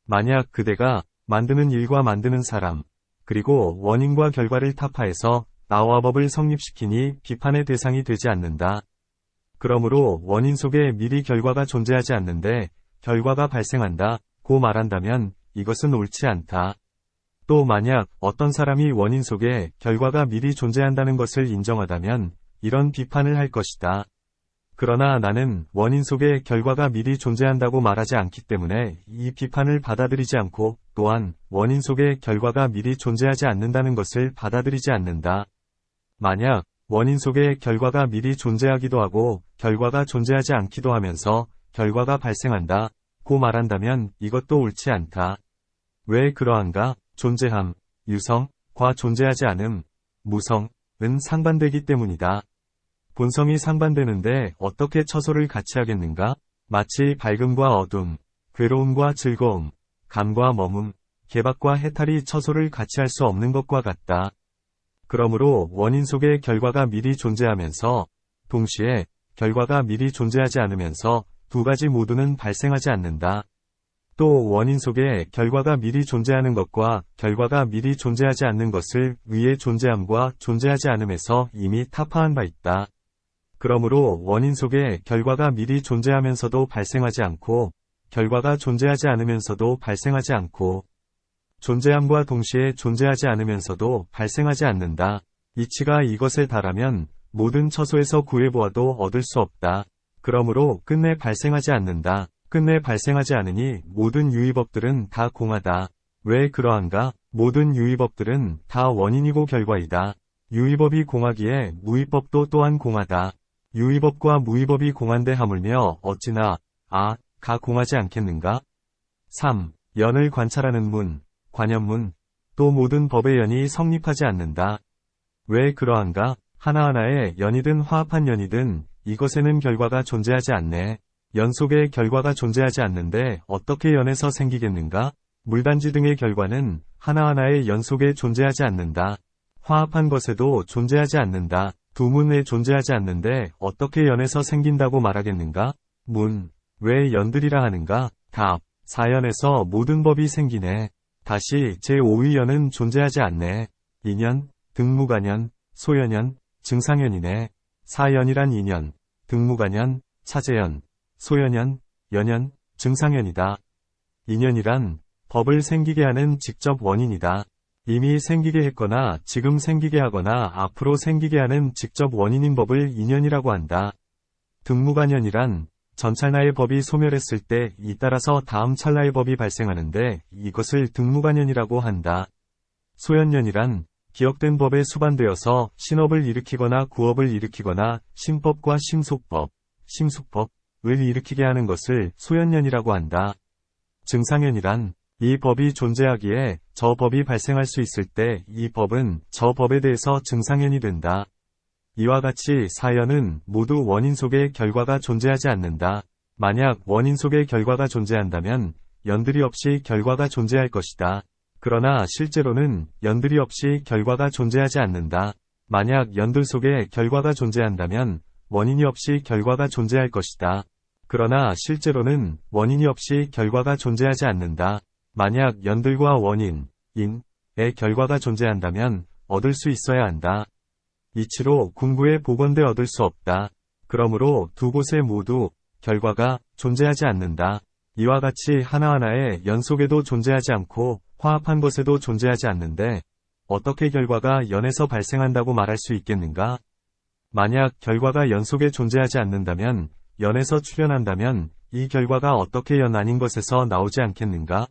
만약 그대가 만드는 일과 만드는 사람, 그리고 원인과 결과를 타파해서 나와 법을 성립시키니 비판의 대상이 되지 않는다. 그러므로 원인 속에 미리 결과가 존재하지 않는데 결과가 발생한다. 고 말한다면 이것은 옳지 않다. 또 만약 어떤 사람이 원인 속에 결과가 미리 존재한다는 것을 인정하다면 이런 비판을 할 것이다. 그러나 나는 원인 속에 결과가 미리 존재한다고 말하지 않기 때문에 이 비판을 받아들이지 않고 또한 원인 속에 결과가 미리 존재하지 않는다는 것을 받아들이지 않는다. 만약 원인 속에 결과가 미리 존재하기도 하고 결과가 존재하지 않기도 하면서 결과가 발생한다. 고 말한다면 이것도 옳지 않다. 왜 그러한가? 존재함, 유성과 존재하지 않음, 무성은 상반되기 때문이다. 본성이 상반되는데 어떻게 처소를 같이 하겠는가? 마치 밝음과 어둠, 괴로움과 즐거움, 감과 머문, 개박과 해탈이 처소를 같이 할 수 없는 것과 같다. 그러므로 원인 속에 결과가 미리 존재하면서 동시에 결과가 미리 존재하지 않으면서 두 가지 모두는 발생하지 않는다. 또 원인 속에 결과가 미리 존재하는 것과 결과가 미리 존재하지 않는 것을 위의 존재함과 존재하지 않음에서 이미 타파한 바 있다. 그러므로 원인 속에 결과가 미리 존재하면서도 발생하지 않고 결과가 존재하지 않으면서도 발생하지 않고 존재함과 동시에 존재하지 않으면서도 발생하지 않는다. 이치가 이것에 달하면 모든 처소에서 구해보아도 얻을 수 없다. 그러므로 끝내 발생하지 않는다. 끝내 발생하지 않으니 모든 유의법들은 다 공하다. 왜 그러한가? 모든 유의법들은 다 원인이고 결과이다. 유의법이 공하기에 무의법도 또한 공하다. 유의법과 무의법이 공한데 하물며 어찌나 가 공하지 않겠는가? 3. 연을 관찰하는 문, 관연문, 또 모든 법의 연이 성립하지 않는다. 왜 그러한가? 하나하나의 연이든 화합한 연이든 이것에는 결과가 존재하지 않네. 연 속에 결과가 존재하지 않는데 어떻게 연에서 생기겠는가? 물단지 등의 결과는 하나하나의 연 속에 존재하지 않는다. 화합한 것에도 존재하지 않는다. 두 문에 존재하지 않는데 어떻게 연에서 생긴다고 말하겠는가? 문, 왜 연들이라 하는가? 답, 사연에서 모든 법이 생기네. 다시 제5의 연은 존재하지 않네. 인연, 등무관연, 소연연, 증상연이네. 사연이란 인연, 등무관연, 차재연, 소연연, 연연, 증상연이다. 인연이란 법을 생기게 하는 직접 원인이다. 이미 생기게 했거나 지금 생기게 하거나 앞으로 생기게 하는 직접 원인인 법을 인연이라고 한다. 등무관연이란 전찰나의 법이 소멸했을 때 잇따라서 다음 찰나의 법이 발생하는데 이것을 등무관연이라고 한다. 소연연이란 기억된 법에 수반되어서 신업을 일으키거나 구업을 일으키거나 신법과 심속법, 심숙법을 일으키게 하는 것을 소연연이라고 한다. 증상연이란 이 법이 존재하기에 저 법이 발생할 수 있을 때 이 법은 저 법에 대해서 증상연이 된다. 이와 같이 사연은 모두 원인 속에 결과가 존재하지 않는다. 만약 원인 속에 결과가 존재한다면 연들이 없이 결과가 존재할 것이다. 그러나 실제로는 연들이 없이 결과가 존재하지 않는다. 만약 연들 속에 결과가 존재한다면 원인이 없이 결과가 존재할 것이다. 그러나 실제로는 원인이 없이 결과가 존재하지 않는다. 만약 연들과 원인, 인의 결과가 존재한다면 얻을 수 있어야 한다. 이치로 궁구에 복원돼 얻을 수 없다. 그러므로 두 곳에 모두 결과가 존재하지 않는다. 이와 같이 하나하나의 연 속에도 존재하지 않고 화합한 것에도 존재하지 않는데 어떻게 결과가 연에서 발생한다고 말할 수 있겠는가? 만약 결과가 연 속에 존재하지 않는다면 연에서 출현한다면 이 결과가 어떻게 연 아닌 것에서 나오지 않겠는가?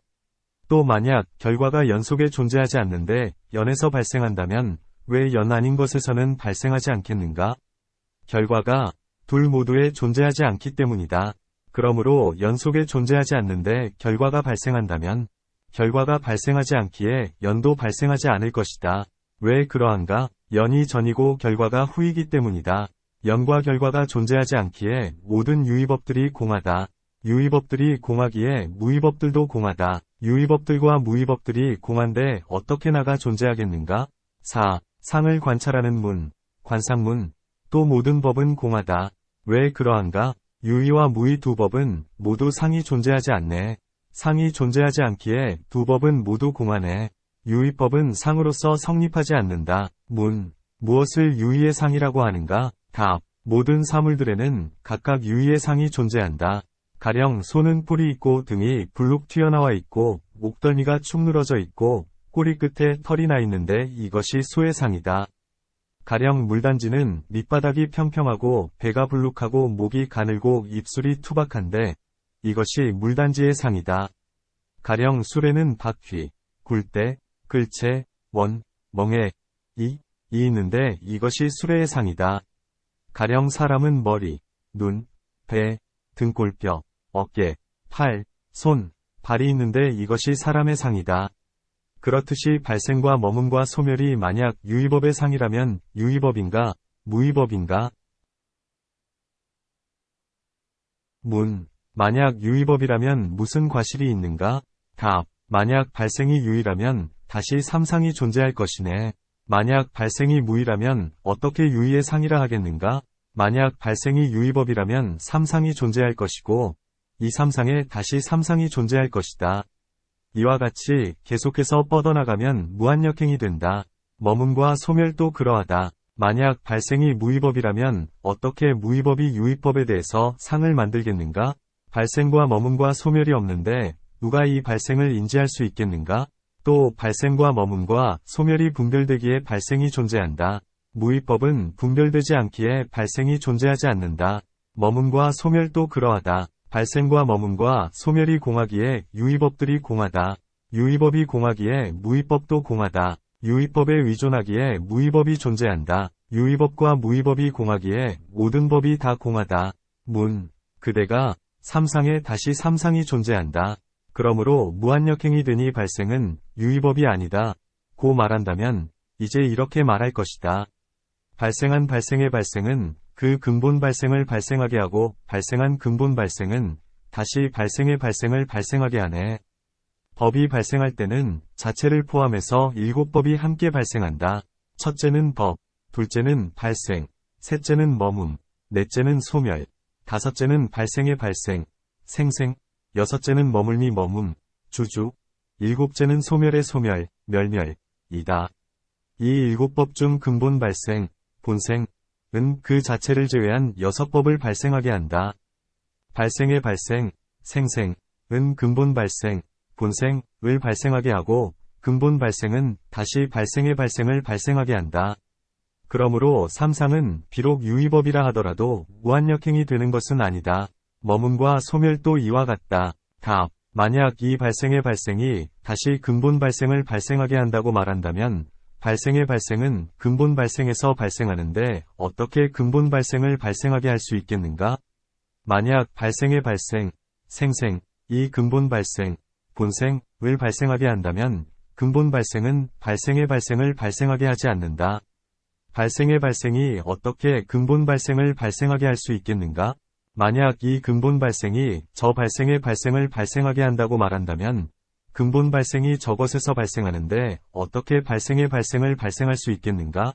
또 만약 결과가 연 속에 존재하지 않는데 연에서 발생한다면 왜 연 아닌 것에서는 발생하지 않겠는가? 결과가 둘 모두에 존재하지 않기 때문이다. 그러므로 연 속에 존재하지 않는데 결과가 발생한다면 결과가 발생하지 않기에 연도 발생하지 않을 것이다. 왜 그러한가? 연이 전이고 결과가 후이기 때문이다. 연과 결과가 존재하지 않기에 모든 유의법들이 공하다. 유의법들이 공하기에 무의법들도 공하다. 유의법들과 무의법들이 공한데 어떻게 나가 존재하겠는가? 4. 상을 관찰하는 문, 관상문, 또 모든 법은 공하다. 왜 그러한가? 유의와 무의 두 법은 모두 상이 존재하지 않네. 상이 존재하지 않기에 두 법은 모두 공하네. 유의법은 상으로서 성립하지 않는다. 문, 무엇을 유의의 상이라고 하는가? 답, 모든 사물들에는 각각 유의의 상이 존재한다. 가령 소는 뿔이 있고 등이 불룩 튀어나와 있고 목덜미가 축 늘어져 있고 꼬리 끝에 털이 나 있는데 이것이 소의 상이다. 가령 물단지는 밑바닥이 평평하고 배가 불룩하고 목이 가늘고 입술이 투박한데 이것이 물단지의 상이다. 가령 술에는 바퀴, 굴대, 글체, 원, 멍에, 이 있는데 이것이 수레의 상이다. 가령 사람은 머리, 눈, 배, 등골뼈, 어깨, 팔, 손, 발이 있는데 이것이 사람의 상이다. 그렇듯이 발생과 머문과 소멸이 만약 유의법의 상이라면 유의법인가, 무의법인가? 문, 만약 유의법이라면 무슨 과실이 있는가? 답, 만약 발생이 유의라면 다시 삼상이 존재할 것이네. 만약 발생이 무의라면 어떻게 유의의 상이라 하겠는가? 만약 발생이 유의법이라면 삼상이 존재할 것이고 이 삼상에 다시 삼상이 존재할 것이다. 이와 같이 계속해서 뻗어나가면 무한역행이 된다. 머문과 소멸도 그러하다. 만약 발생이 무의법이라면 어떻게 무의법이 유의법에 대해서 상을 만들겠는가? 발생과 머문과 소멸이 없는데 누가 이 발생을 인지할 수 있겠는가? 또 발생과 머문과 소멸이 분별되기에 발생이 존재한다. 무위법은 분별되지 않기에 발생이 존재하지 않는다. 머문과 소멸도 그러하다. 발생과 머문과 소멸이 공하기에 유의법들이 공하다. 유의법이 공하기에 무위법도 공하다. 유의법에 의존하기에 무위법이 존재한다. 유의법과 무위법이 공하기에 모든 법이 다 공하다. 문, 그대가 삼상에 다시 삼상이 존재한다. 그러므로 무한역행이 되니 발생은 유의법이 아니다. 고 말한다면 이제 이렇게 말할 것이다. 발생한 발생의 발생은 그 근본 발생을 발생하게 하고 발생한 근본 발생은 다시 발생의 발생을 발생하게 하네. 법이 발생할 때는 자체를 포함해서 7법이 함께 발생한다. 첫째는 법, 둘째는 발생, 셋째는 머문, 넷째는 소멸, 다섯째는 발생의 발생, 생생, 여섯째는 머물미 머문, 주주, 일곱째는 소멸의 소멸, 멸멸, 이다. 이 7법 중 근본 발생, 본생은 그 자체를 제외한 6법을 발생하게 한다. 발생의 발생, 생생은 근본 발생, 본생을 발생하게 하고 근본 발생은 다시 발생의 발생을 발생하게 한다. 그러므로 삼상은 비록 유의법이라 하더라도 무한역행이 되는 것은 아니다. 머문과 소멸도 이와 같다. 답. 만약 이 발생의 발생이 다시 근본 발생을 발생하게 한다고 말한다면 발생의 발생은 근본 발생에서 발생하는데 어떻게 근본 발생을 발생하게 할 수 있겠는가? 만약 발생의 발생, 생생, 이 근본 발생, 본생을 발생하게 한다면 근본 발생은 발생의 발생을 발생하게 하지 않는다. 발생의 발생이 어떻게 근본 발생을 발생하게 할 수 있겠는가? 만약 이 근본 발생이 저 발생의 발생을 발생하게 한다고 말한다면 근본 발생이 저것에서 발생하는데 어떻게 발생의 발생을 발생할 수 있겠는가?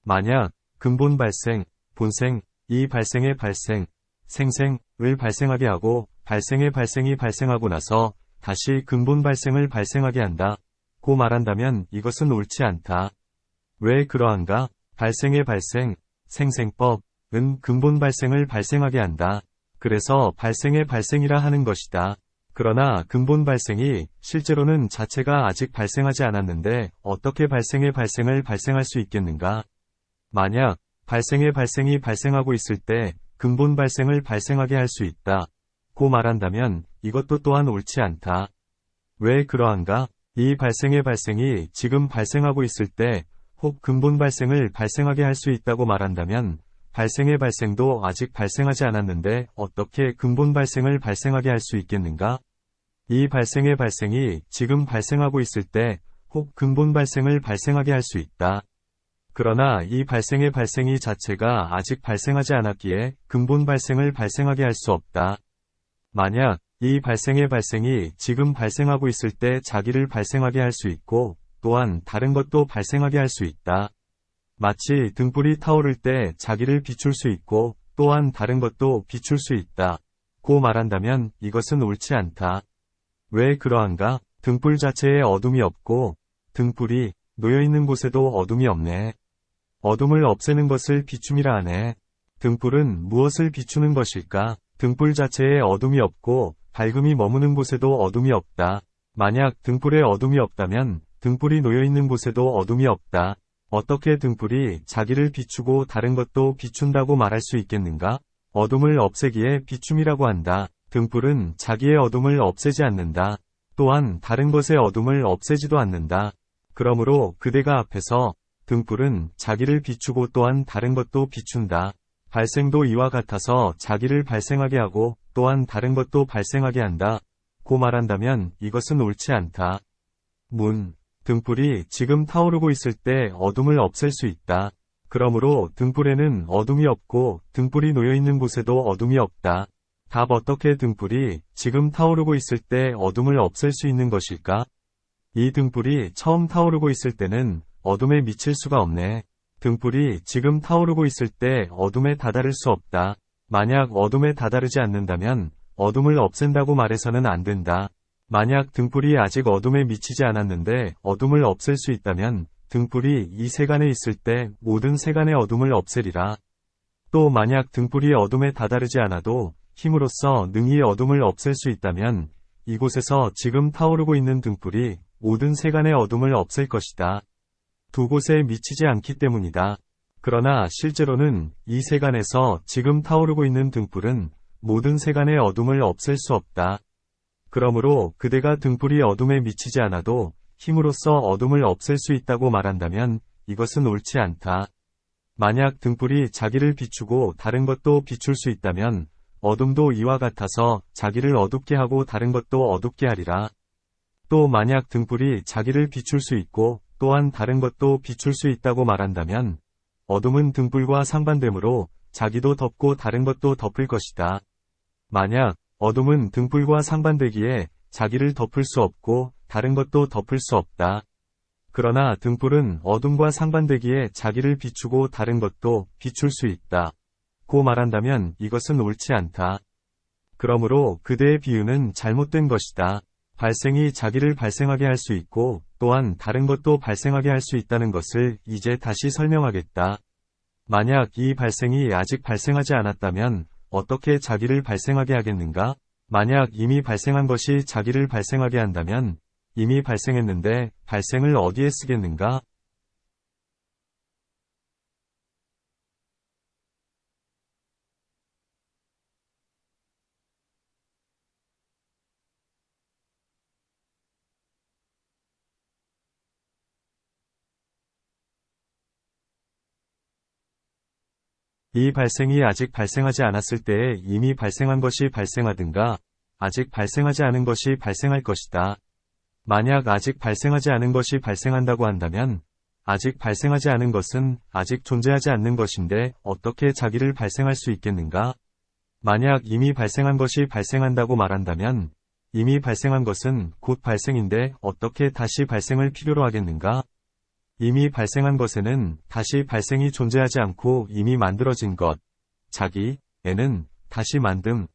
만약 근본 발생, 본생, 이 발생의 발생, 생생을 발생하게 하고 발생의 발생이 발생하고 나서 다시 근본 발생을 발생하게 한다. 고 말한다면 이것은 옳지 않다. 왜 그러한가? 발생의 발생, 생생법은 근본 발생을 발생하게 한다. 그래서 발생의 발생이라 하는 것이다. 그러나 근본 발생이 실제로는 자체가 아직 발생하지 않았는데 어떻게 발생의 발생을 발생할 수 있겠는가? 만약 발생의 발생이 발생하고 있을 때 근본 발생을 발생하게 할 수 있다. 고 말한다면 이것도 또한 옳지 않다. 왜 그러한가? 이 발생의 발생이 지금 발생하고 있을 때 혹 근본 발생을 발생하게 할 수 있다고 말한다면 발생의 발생도 아직 발생하지 않았는데 어떻게 근본 발생을 발생하게 할 수 있겠는가? 이 발생의 발생이 지금 발생하고 있을 때 혹 근본 발생을 발생하게 할 수 있다. 그러나 이 발생의 발생이 자체가 아직 발생하지 않았기에 근본 발생을 발생하게 할 수 없다. 만약 이 발생의 발생이 지금 발생하고 있을 때 자기를 발생하게 할 수 있고 또한 다른 것도 발생하게 할 수 있다. 마치 등불이 타오를 때 자기를 비출 수 있고 또한 다른 것도 비출 수 있다. 고 말한다면 이것은 옳지 않다. 왜 그러한가? 등불 자체에 어둠이 없고 등불이 놓여있는 곳에도 어둠이 없네. 어둠을 없애는 것을 비춤이라 하네. 등불은 무엇을 비추는 것일까? 등불 자체에 어둠이 없고 밝음이 머무는 곳에도 어둠이 없다. 만약 등불에 어둠이 없다면 등불이 놓여있는 곳에도 어둠이 없다. 어떻게 등불이 자기를 비추고 다른 것도 비춘다고 말할 수 있겠는가? 어둠을 없애기에 비춤이라고 한다. 등불은 자기의 어둠을 없애지 않는다. 또한 다른 것의 어둠을 없애지도 않는다. 그러므로 그대가 앞에서 등불은 자기를 비추고 또한 다른 것도 비춘다. 발생도 이와 같아서 자기를 발생하게 하고 또한 다른 것도 발생하게 한다. 고 말한다면 이것은 옳지 않다. 문. 등불이 지금 타오르고 있을 때 어둠을 없앨 수 있다. 그러므로 등불에는 어둠이 없고 등불이 놓여있는 곳에도 어둠이 없다. 답. 어떻게 등불이 지금 타오르고 있을 때 어둠을 없앨 수 있는 것일까? 이 등불이 처음 타오르고 있을 때는 어둠에 미칠 수가 없네. 등불이 지금 타오르고 있을 때 어둠에 다다를 수 없다. 만약 어둠에 다다르지 않는다면 어둠을 없앤다고 말해서는 안 된다. 만약 등불이 아직 어둠에 미치지 않았는데 어둠을 없앨 수 있다면 등불이 이 세간에 있을 때 모든 세간의 어둠을 없애리라. 또 만약 등불이 어둠에 다다르지 않아도 힘으로써 능히 어둠을 없앨 수 있다면 이곳에서 지금 타오르고 있는 등불이 모든 세간의 어둠을 없앨 것이다. 두 곳에 미치지 않기 때문이다. 그러나 실제로는 이 세간에서 지금 타오르고 있는 등불은 모든 세간의 어둠을 없앨 수 없다. 그러므로 그대가 등불이 어둠에 미치지 않아도 힘으로써 어둠을 없앨 수 있다고 말한다면 이것은 옳지 않다. 만약 등불이 자기를 비추고 다른 것도 비출 수 있다면 어둠도 이와 같아서 자기를 어둡게 하고 다른 것도 어둡게 하리라. 또 만약 등불이 자기를 비출 수 있고 또한 다른 것도 비출 수 있다고 말한다면 어둠은 등불과 상반되므로 자기도 덮고 다른 것도 덮을 것이다. 만약 어둠은 등불과 상반되기에 자기를 덮을 수 없고 다른 것도 덮을 수 없다. 그러나 등불은 어둠과 상반되기에 자기를 비추고 다른 것도 비출 수 있다. 고 말한다면 이것은 옳지 않다. 그러므로 그대의 비유는 잘못된 것이다. 발생이 자기를 발생하게 할 수 있고 또한 다른 것도 발생하게 할 수 있다는 것을 이제 다시 설명하겠다. 만약 이 발생이 아직 발생하지 않았다면 어떻게 자기를 발생하게 하겠는가? 만약 이미 발생한 것이 자기를 발생하게 한다면 이미 발생했는데 발생을 어디에 쓰겠는가? 이 발생이 아직 발생하지 않았을 때에 이미 발생한 것이 발생하든가 아직 발생하지 않은 것이 발생할 것이다. 만약 아직 발생하지 않은 것이 발생한다고 한다면 아직 발생하지 않은 것은 아직 존재하지 않는 것인데 어떻게 자기를 발생할 수 있겠는가? 만약 이미 발생한 것이 발생한다고 말한다면 이미 발생한 것은 곧 발생인데 어떻게 다시 발생을 필요로 하겠는가? 이미 발생한 것에는 다시 발생이 존재하지 않고 이미 만들어진 것, 자기에는 다시 만듦,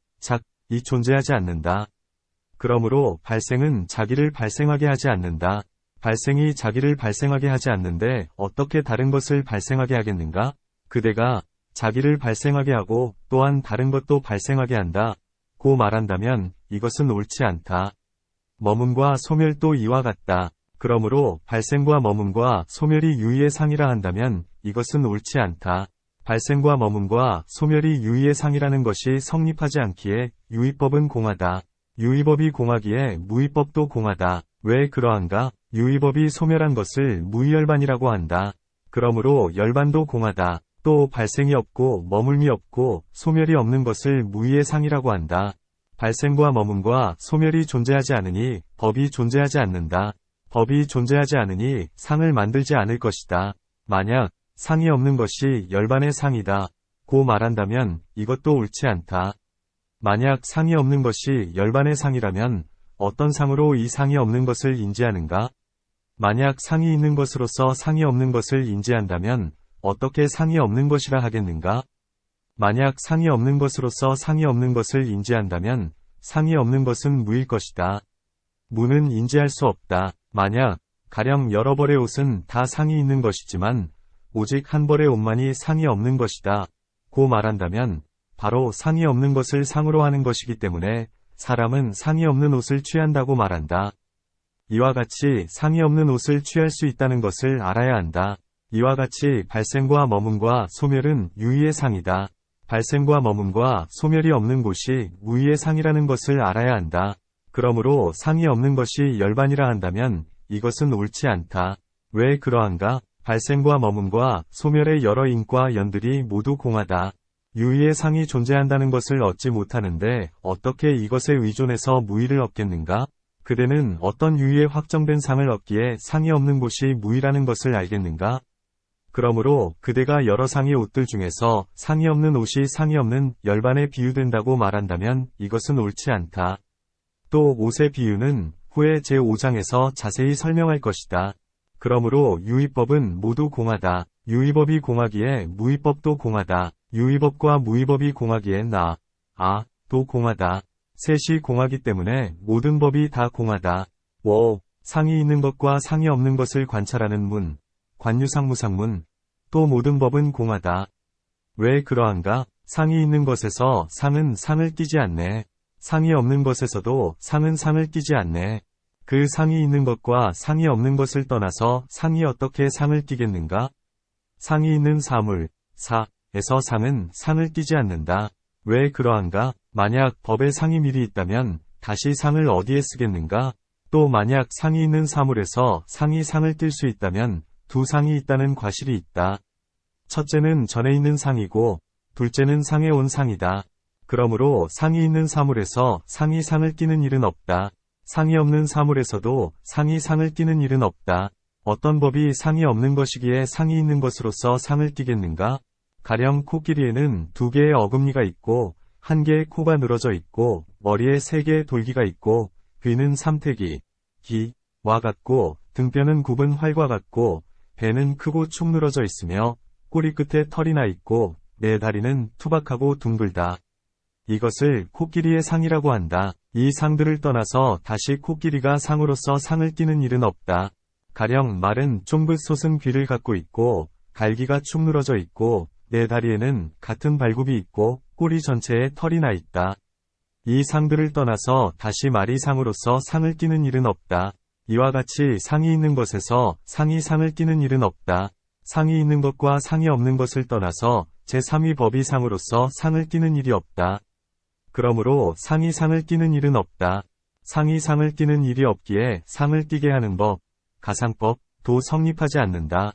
이 존재하지 않는다. 그러므로 발생은 자기를 발생하게 하지 않는다. 발생이 자기를 발생하게 하지 않는데 어떻게 다른 것을 발생하게 하겠는가? 그대가 자기를 발생하게 하고 또한 다른 것도 발생하게 한다. 고 말한다면 이것은 옳지 않다. 머문과 소멸도 이와 같다. 그러므로 발생과 머문과 소멸이 유의의 상이라 한다면 이것은 옳지 않다. 발생과 머문과 소멸이 유의의 상이라는 것이 성립하지 않기에 유의법은 공하다. 유의법이 공하기에 무의법도 공하다. 왜 그러한가? 유의법이 소멸한 것을 무의열반이라고 한다. 그러므로 열반도 공하다. 또 발생이 없고 머물미 없고 소멸이 없는 것을 무의의 상이라고 한다. 발생과 머문과 소멸이 존재하지 않으니 법이 존재하지 않는다. 법이 존재하지 않으니 상을 만들지 않을 것이다. 만약 상이 없는 것이 열반의 상이다. 고 말한다면 이것도 옳지 않다. 만약 상이 없는 것이 열반의 상이라면 어떤 상으로 이 상이 없는 것을 인지하는가? 만약 상이 있는 것으로서 상이 없는 것을 인지한다면 어떻게 상이 없는 것이라 하겠는가? 만약 상이 없는 것으로서 상이 없는 것을 인지한다면 상이 없는 것은 무일 것이다. 무는 인지할 수 없다. 만약 가령 여러 벌의 옷은 다 상이 있는 것이지만 오직 한 벌의 옷만이 상이 없는 것이다. 고 말한다면 바로 상이 없는 것을 상으로 하는 것이기 때문에 사람은 상이 없는 옷을 취한다고 말한다. 이와 같이 상이 없는 옷을 취할 수 있다는 것을 알아야 한다. 이와 같이 발생과 머문과 소멸은 유의의 상이다. 발생과 머문과 소멸이 없는 곳이 무의의 상이라는 것을 알아야 한다. 그러므로 상이 없는 것이 열반이라 한다면 이것은 옳지 않다. 왜 그러한가? 발생과 머문과 소멸의 여러 인과 연들이 모두 공하다. 유의의 상이 존재한다는 것을 얻지 못하는데 어떻게 이것에 의존해서 무의를 얻겠는가? 그대는 어떤 유의의 확정된 상을 얻기에 상이 없는 곳이 무의라는 것을 알겠는가? 그러므로 그대가 여러 상의 옷들 중에서 상이 없는 옷이 상이 없는 열반에 비유된다고 말한다면 이것은 옳지 않다. 또 옷의 비유는 후에 제5장에서 자세히 설명할 것이다. 그러므로 유의법은 모두 공하다. 유의법이 공하기에 무의법도 공하다. 유의법과 무의법이 공하기에 도 공하다. 셋이 공하기 때문에 모든 법이 다 공하다. 상이 있는 것과 상이 없는 것을 관찰하는 문, 관유상무상문, 또 모든 법은 공하다. 왜 그러한가? 상이 있는 것에서 상은 상을 띠지 않네. 상이 없는 것에서도 상은 상을 띠지 않네. 그 상이 있는 것과 상이 없는 것을 떠나서 상이 어떻게 상을 띠겠는가? 상이 있는 사물, 사에서 상은 상을 띠지 않는다. 왜 그러한가? 만약 법에 상이 미리 있다면 다시 상을 어디에 쓰겠는가? 또 만약 상이 있는 사물에서 상이 상을 띨 수 있다면 두 상이 있다는 과실이 있다. 첫째는 전에 있는 상이고 둘째는 상에 온 상이다. 그러므로 상이 있는 사물에서 상이 상을 띠는 일은 없다. 상이 없는 사물에서도 상이 상을 띠는 일은 없다. 어떤 법이 상이 없는 것이기에 상이 있는 것으로서 상을 띠겠는가? 가령 코끼리에는 2개의 어금니가 있고 1개의 코가 늘어져 있고 머리에 3개의 돌기가 있고 귀는 삼태기, 기와 같고 등뼈는 굽은 활과 같고 배는 크고 축 늘어져 있으며 꼬리 끝에 털이 나 있고 네 다리는 투박하고 둥글다. 이것을 코끼리의 상이라고 한다. 이 상들을 떠나서 다시 코끼리가 상으로서 상을 띠는 일은 없다. 가령 말은 쫑긋 솟은 귀를 갖고 있고 갈기가 축 늘어져 있고 네 다리에는 같은 발굽이 있고 꼬리 전체에 털이 나 있다. 이 상들을 떠나서 다시 말이 상으로서 상을 띠는 일은 없다. 이와 같이 상이 있는 것에서 상이 상을 띠는 일은 없다. 상이 있는 것과 상이 없는 것을 떠나서 제3위 법이 상으로서 상을 띠는 일이 없다. 그러므로 상이 상을 띠는 일은 없다. 상이 상을 띠는 일이 없기에 상을 띠게 하는 법, 가상법도 성립하지 않는다.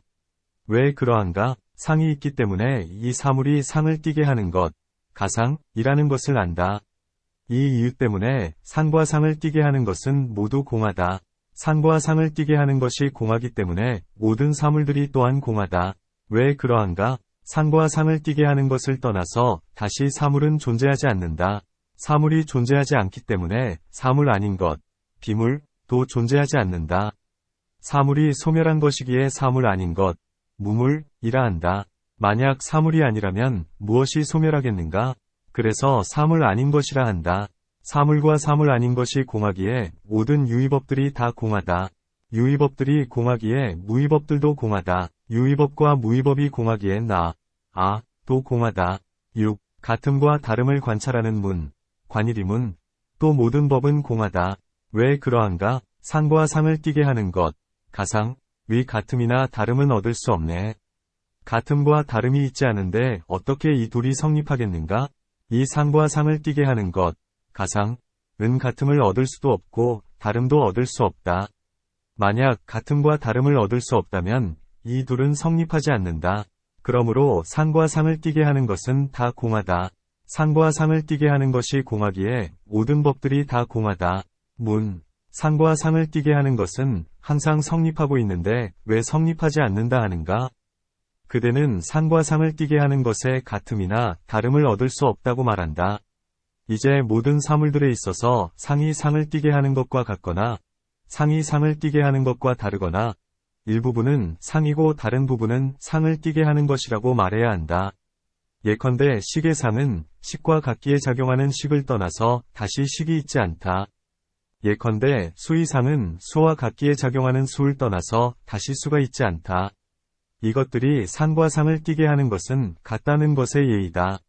왜 그러한가? 상이 있기 때문에 이 사물이 상을 띠게 하는 것, 가상이라는 것을 안다. 이 이유 때문에 상과 상을 띠게 하는 것은 모두 공하다. 상과 상을 띠게 하는 것이 공하기 때문에 모든 사물들이 또한 공하다. 왜 그러한가? 상과 상을 띠게 하는 것을 떠나서 다시 사물은 존재하지 않는다. 사물이 존재하지 않기 때문에 사물 아닌 것, 비물도 존재하지 않는다. 사물이 소멸한 것이기에 사물 아닌 것, 무물이라 한다. 만약 사물이 아니라면 무엇이 소멸하겠는가? 그래서 사물 아닌 것이라 한다. 사물과 사물 아닌 것이 공하기에 모든 유의법들이 다 공하다. 유의법들이 공하기에 무의법들도 공하다. 유의법과 무의법이 공하기에 도 공하다. 6. 같음과 다름을 관찰하는 문, 관일이문, 또 모든 법은 공하다. 왜 그러한가? 상과 상을 띠게 하는 것, 가상, 위 같음이나 다름은 얻을 수 없네. 같음과 다름이 있지 않은데 어떻게 이 둘이 성립하겠는가? 이 상과 상을 띠게 하는 것, 가상, 은 같음을 얻을 수도 없고 다름도 얻을 수 없다. 만약 같음과 다름을 얻을 수 없다면 이 둘은 성립하지 않는다. 그러므로 상과 상을 띠게 하는 것은 다 공하다. 상과 상을 띠게 하는 것이 공하기에 모든 법들이 다 공하다. 상과 상을 띠게 하는 것은 항상 성립하고 있는데 왜 성립하지 않는다 하는가? 그대는 상과 상을 띠게 하는 것에 같음이나 다름을 얻을 수 없다고 말한다. 이제 모든 사물들에 있어서 상이 상을 띠게 하는 것과 같거나 상이 상을 띠게 하는 것과 다르거나 일부분은 상이고 다른 부분은 상을 띠게 하는 것이라고 말해야 한다. 예컨대 식의 상은 식과 같기에 작용하는 식을 떠나서 다시 식이 있지 않다. 예컨대 수의 상은 수와 같기에 작용하는 수를 떠나서 다시 수가 있지 않다. 이것들이 상과 상을 띠게 하는 것은 같다는 것의 예이다.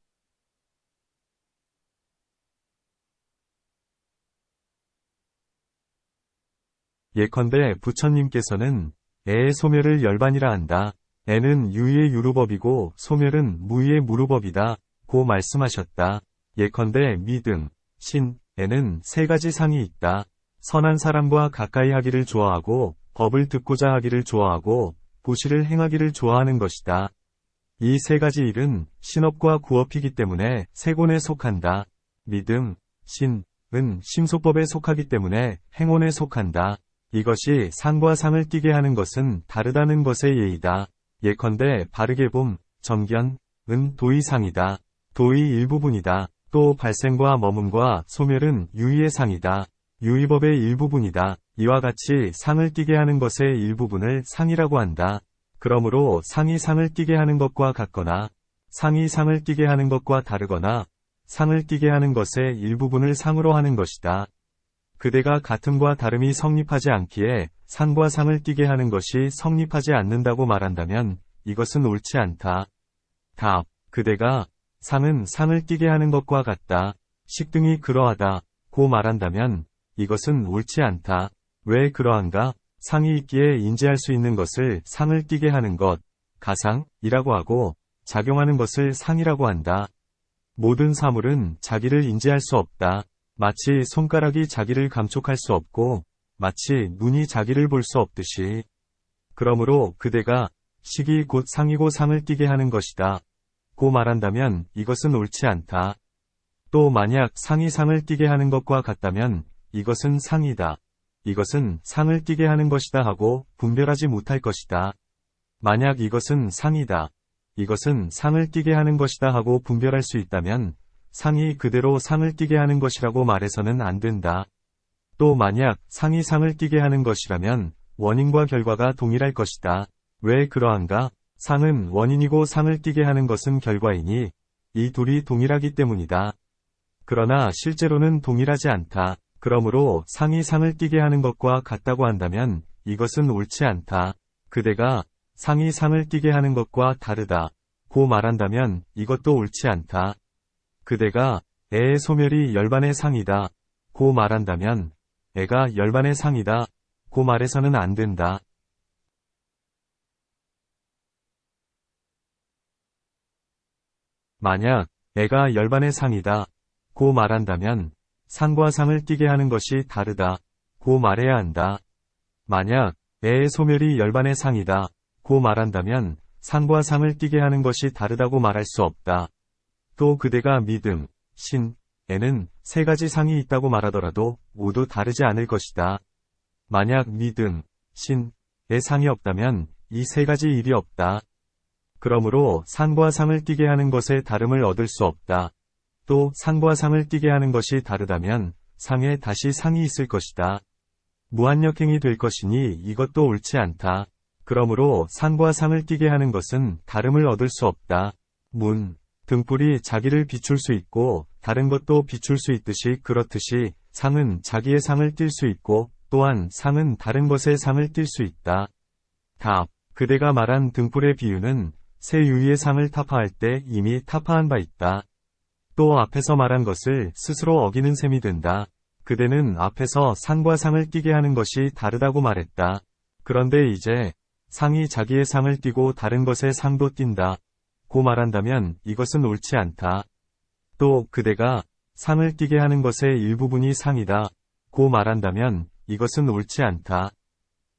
예컨대 부처님께서는 애의 소멸을 열반이라 한다. 애는 유의의 유루법이고 소멸은 무의의 무루법이다. 고 말씀하셨다. 예컨대 미등, 신, 에는 3가지 상이 있다. 선한 사람과 가까이 하기를 좋아하고 법을 듣고자 하기를 좋아하고 보시를 행하기를 좋아하는 것이다. 이 3가지 일은 신업과 구업이기 때문에 세곤에 속한다. 믿음, 신, 은 심소법에 속하기 때문에 행원에 속한다. 이것이 상과 상을 띠게 하는 것은 다르다는 것의 예이다. 예컨대 바르게 봄, 정견, 은 도의상이다. 도의 일부분이다. 또 발생과 머문과 소멸은 유의의 상이다. 유의법의 일부분이다. 이와 같이 상을 띠게 하는 것의 일부분을 상이라고 한다. 그러므로 상이 상을 띠게 하는 것과 같거나 상이 상을 띠게 하는 것과 다르거나 상을 띠게 하는 것의 일부분을 상으로 하는 것이다. 그대가 같음과 다름이 성립하지 않기에 상과 상을 띠게 하는 것이 성립하지 않는다고 말한다면 이것은 옳지 않다. 답. 그대가 상은 상을 띠게 하는 것과 같다. 식등이 그러하다. 고 말한다면 이것은 옳지 않다. 왜 그러한가? 상이 있기에 인지할 수 있는 것을 상을 띠게 하는 것, 가상이라고 하고 작용하는 것을 상이라고 한다. 모든 사물은 자기를 인지할 수 없다. 마치 손가락이 자기를 감촉할 수 없고 마치 눈이 자기를 볼 수 없듯이. 그러므로 그대가 식이 곧 상이고 상을 띠게 하는 것이다. 고 말한다면 이것은 옳지 않다. 또 만약 상이 상을 띠게 하는 것과 같다면 이것은 상이다. 이것은 상을 띠게 하는 것이다 하고 분별하지 못할 것이다. 만약 이것은 상이다. 이것은 상을 띠게 하는 것이다 하고 분별할 수 있다면 상이 그대로 상을 띠게 하는 것이라고 말해서는 안 된다. 또 만약 상이 상을 띠게 하는 것이라면 원인과 결과가 동일할 것이다. 왜 그러한가? 상은 원인이고 상을 띠게 하는 것은 결과이니 이 둘이 동일하기 때문이다. 그러나 실제로는 동일하지 않다. 그러므로 상이 상을 띠게 하는 것과 같다고 한다면 이것은 옳지 않다. 그대가 상이 상을 띠게 하는 것과 다르다. 고 말한다면 이것도 옳지 않다. 그대가 애의 소멸이 열반의 상이다. 고 말한다면 애가 열반의 상이다. 고 말해서는 안 된다. 만약 애가 열반의 상이다. 고 말한다면 상과 상을 띠게 하는 것이 다르다. 고 말해야 한다. 만약 애의 소멸이 열반의 상이다. 고 말한다면 상과 상을 띠게 하는 것이 다르다고 말할 수 없다. 또 그대가 믿음, 신, 애는 세 가지 상이 있다고 말하더라도 모두 다르지 않을 것이다. 만약 믿음, 신, 애 상이 없다면 이 세 가지 일이 없다. 그러므로 상과 상을 띠게 하는 것에 다름을 얻을 수 없다. 또 상과 상을 띠게 하는 것이 다르다면 상에 다시 상이 있을 것이다. 무한역행이 될 것이니 이것도 옳지 않다. 그러므로 상과 상을 띠게 하는 것은 다름을 얻을 수 없다. 등불이 자기를 비출 수 있고 다른 것도 비출 수 있듯이 그렇듯이 상은 자기의 상을 띨 수 있고 또한 상은 다른 것의 상을 띨 수 있다. 답. 그대가 말한 등불의 비유는 새 유의의 상을 타파할 때 이미 타파한 바 있다. 또 앞에서 말한 것을 스스로 어기는 셈이 된다. 그대는 앞에서 상과 상을 띠게 하는 것이 다르다고 말했다. 그런데 이제 상이 자기의 상을 띠고 다른 것의 상도 띈다. 고 말한다면 이것은 옳지 않다. 또 그대가 상을 띠게 하는 것의 일부분이 상이다. 고 말한다면 이것은 옳지 않다.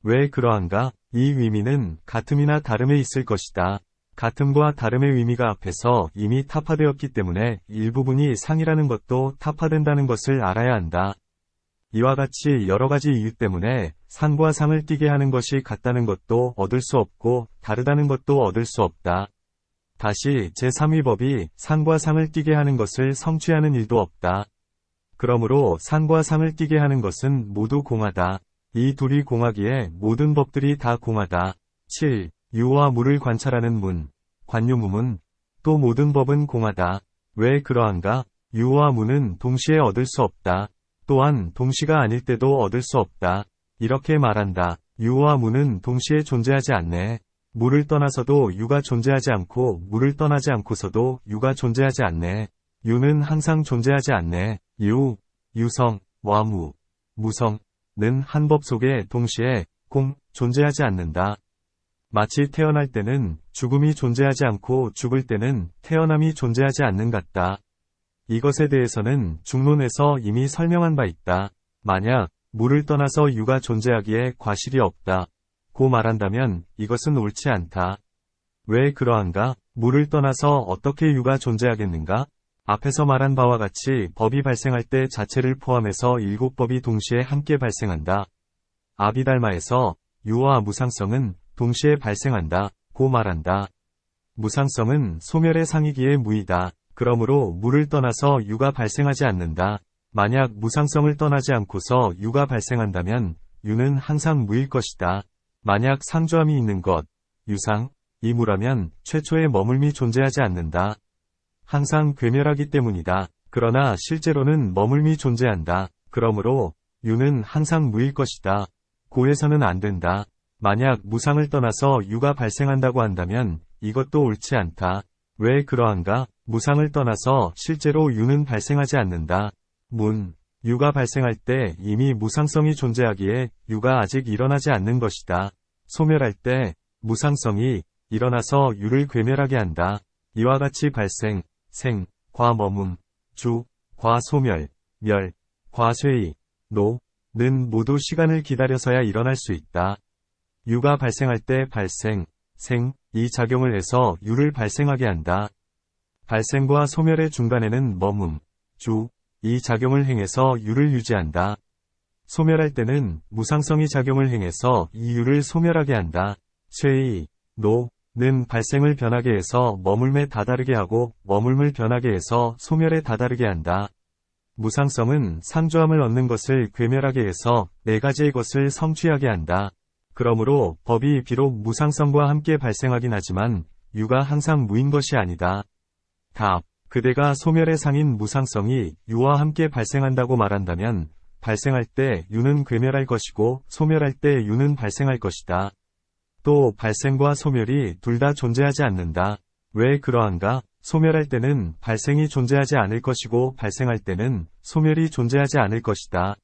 왜 그러한가? 이 의미는 같음이나 다름에 있을 것이다. 같음과 다름의 의미가 앞에서 이미 타파되었기 때문에 일부분이 상이라는 것도 타파된다는 것을 알아야 한다. 이와 같이 여러 가지 이유 때문에 상과 상을 띠게 하는 것이 같다는 것도 얻을 수 없고 다르다는 것도 얻을 수 없다. 다시 제3위 법이 상과 상을 띠게 하는 것을 성취하는 일도 없다. 그러므로 상과 상을 띠게 하는 것은 모두 공하다. 이 둘이 공하기에 모든 법들이 다 공하다. 7. 유와 무를 관찰하는 문, 관유무문. 또 모든 법은 공하다. 왜 그러한가? 유와 무는 동시에 얻을 수 없다. 또한 동시가 아닐 때도 얻을 수 없다. 이렇게 말한다. 유와 무는 동시에 존재하지 않네. 무를 떠나서도 유가 존재하지 않고 무를 떠나지 않고서도 유가 존재하지 않네. 유는 항상 존재하지 않네. 유성, 와무, 무성는 한 법 속에 동시에 존재하지 않는다. 마치 태어날 때는 죽음이 존재하지 않고 죽을 때는 태어남이 존재하지 않는 같다. 이것에 대해서는 중론에서 이미 설명한 바 있다. 만약 무를 떠나서 유가 존재하기에 과실이 없다. 고 말한다면 이것은 옳지 않다. 왜 그러한가? 무를 떠나서 어떻게 유가 존재하겠는가? 앞에서 말한 바와 같이 법이 발생할 때 자체를 포함해서 7법이 동시에 함께 발생한다. 아비달마에서 유와 무상성은 동시에 발생한다. 고 말한다. 무상성은 소멸의 상이기에 무이다. 그러므로 무를 떠나서 유가 발생하지 않는다. 만약 무상성을 떠나지 않고서 유가 발생한다면 유는 항상 무일 것이다. 만약 상주함이 있는 것, 유상, 이 무라면 최초의 머물미 존재하지 않는다. 항상 괴멸하기 때문이다. 그러나 실제로는 머물미 존재한다. 그러므로 유는 항상 무일 것이다. 고해서는 안 된다. 만약 무상을 떠나서 유가 발생한다고 한다면 이것도 옳지 않다. 왜 그러한가? 무상을 떠나서 실제로 유는 발생하지 않는다. 유가 발생할 때 이미 무상성이 존재하기에 유가 아직 일어나지 않는 것이다. 소멸할 때 무상성이 일어나서 유를 괴멸하게 한다. 이와 같이 발생, 생, 과 머문, 주, 과 소멸, 멸, 과 쇠의, 노, 는 모두 시간을 기다려서야 일어날 수 있다. 유가 발생할 때 발생, 생, 이 작용을 해서 유를 발생하게 한다. 발생과 소멸의 중간에는 머문, 주, 이 작용을 행해서 유를 유지한다. 소멸할 때는 무상성이 작용을 행해서 이 유를 소멸하게 한다. 쇠의, 노, 는 발생을 변하게 해서 머물매 다다르게 하고 머물물 변하게 해서 소멸에 다다르게 한다. 무상성은 상조함을 얻는 것을 괴멸하게 해서 네 가지의 것을 성취하게 한다. 그러므로 법이 비록 무상성과 함께 발생하긴 하지만 유가 항상 무인 것이 아니다. 답. 그대가 소멸의 상인 무상성이 유와 함께 발생한다고 말한다면 발생할 때 유는 괴멸할 것이고 소멸할 때 유는 발생할 것이다. 또 발생과 소멸이 둘 다 존재하지 않는다. 왜 그러한가? 소멸할 때는 발생이 존재하지 않을 것이고 발생할 때는 소멸이 존재하지 않을 것이다.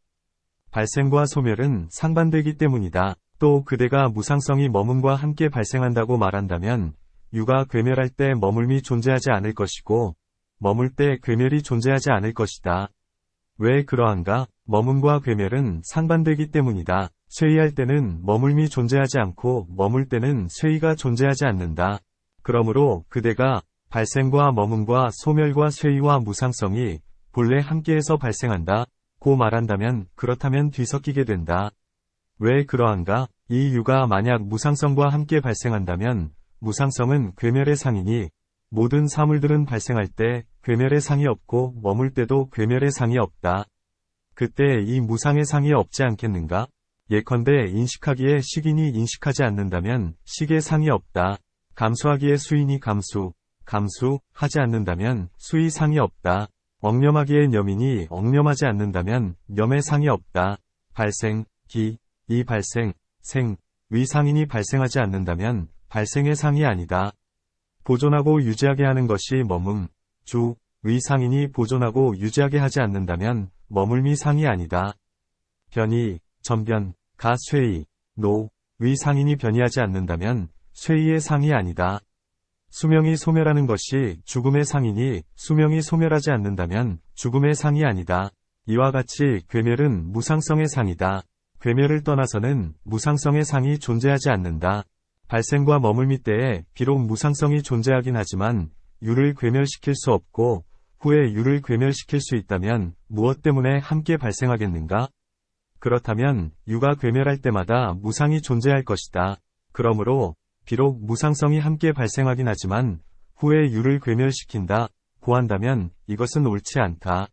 발생과 소멸은 상반되기 때문이다. 또 그대가 무상성이 머문과 함께 발생한다고 말한다면 유가 괴멸할 때 머물미 존재하지 않을 것이고 머물 때 괴멸이 존재하지 않을 것이다. 왜 그러한가? 머문과 괴멸은 상반되기 때문이다. 쇠의할 때는 머물미 존재하지 않고 머물 때는 쇠의가 존재하지 않는다. 그러므로 그대가 발생과 머문과 소멸과 쇠의와 무상성이 본래 함께해서 발생한다 고 말한다면 그렇다면 뒤섞이게 된다. 왜 그러한가? 이 유가 만약 무상성과 함께 발생한다면 무상성은 괴멸의 상이니 모든 사물들은 발생할 때 괴멸의 상이 없고 머물 때도 괴멸의 상이 없다. 그때 이 무상의 상이 없지 않겠는가? 예컨대 인식하기에 식인이 인식하지 않는다면 식의 상이 없다. 감수하기에 수인이 감수하지 않는다면 수의 상이 없다. 억념하기에 념인이 억념하지 않는다면 념의 상이 없다. 발생, 이 발생, 생, 의 상인이 발생하지 않는다면 발생의 상이 아니다. 보존하고 유지하게 하는 것이 머문, 주, 의 상인이 보존하고 유지하게 하지 않는다면 머물미 상이 아니다. 변이, 전변, 가 쇠의, 노, 의 상인이 변이하지 않는다면 쇠의의 상이 아니다. 수명이 소멸하는 것이 죽음의 상이니 수명이 소멸하지 않는다면 죽음의 상이 아니다. 이와 같이 괴멸은 무상성의 상이다. 괴멸을 떠나서는 무상성의 상이 존재하지 않는다. 발생과 머물미 때에 비록 무상성이 존재하긴 하지만 유를 괴멸시킬 수 없고 후에 유를 괴멸시킬 수 있다면 무엇 때문에 함께 발생하겠는가? 그렇다면 유가 괴멸할 때마다 무상이 존재할 것이다. 그러므로 비록 무상성이 함께 발생하긴 하지만 후에 유를 괴멸시킨다 고한다면 이것은 옳지 않다.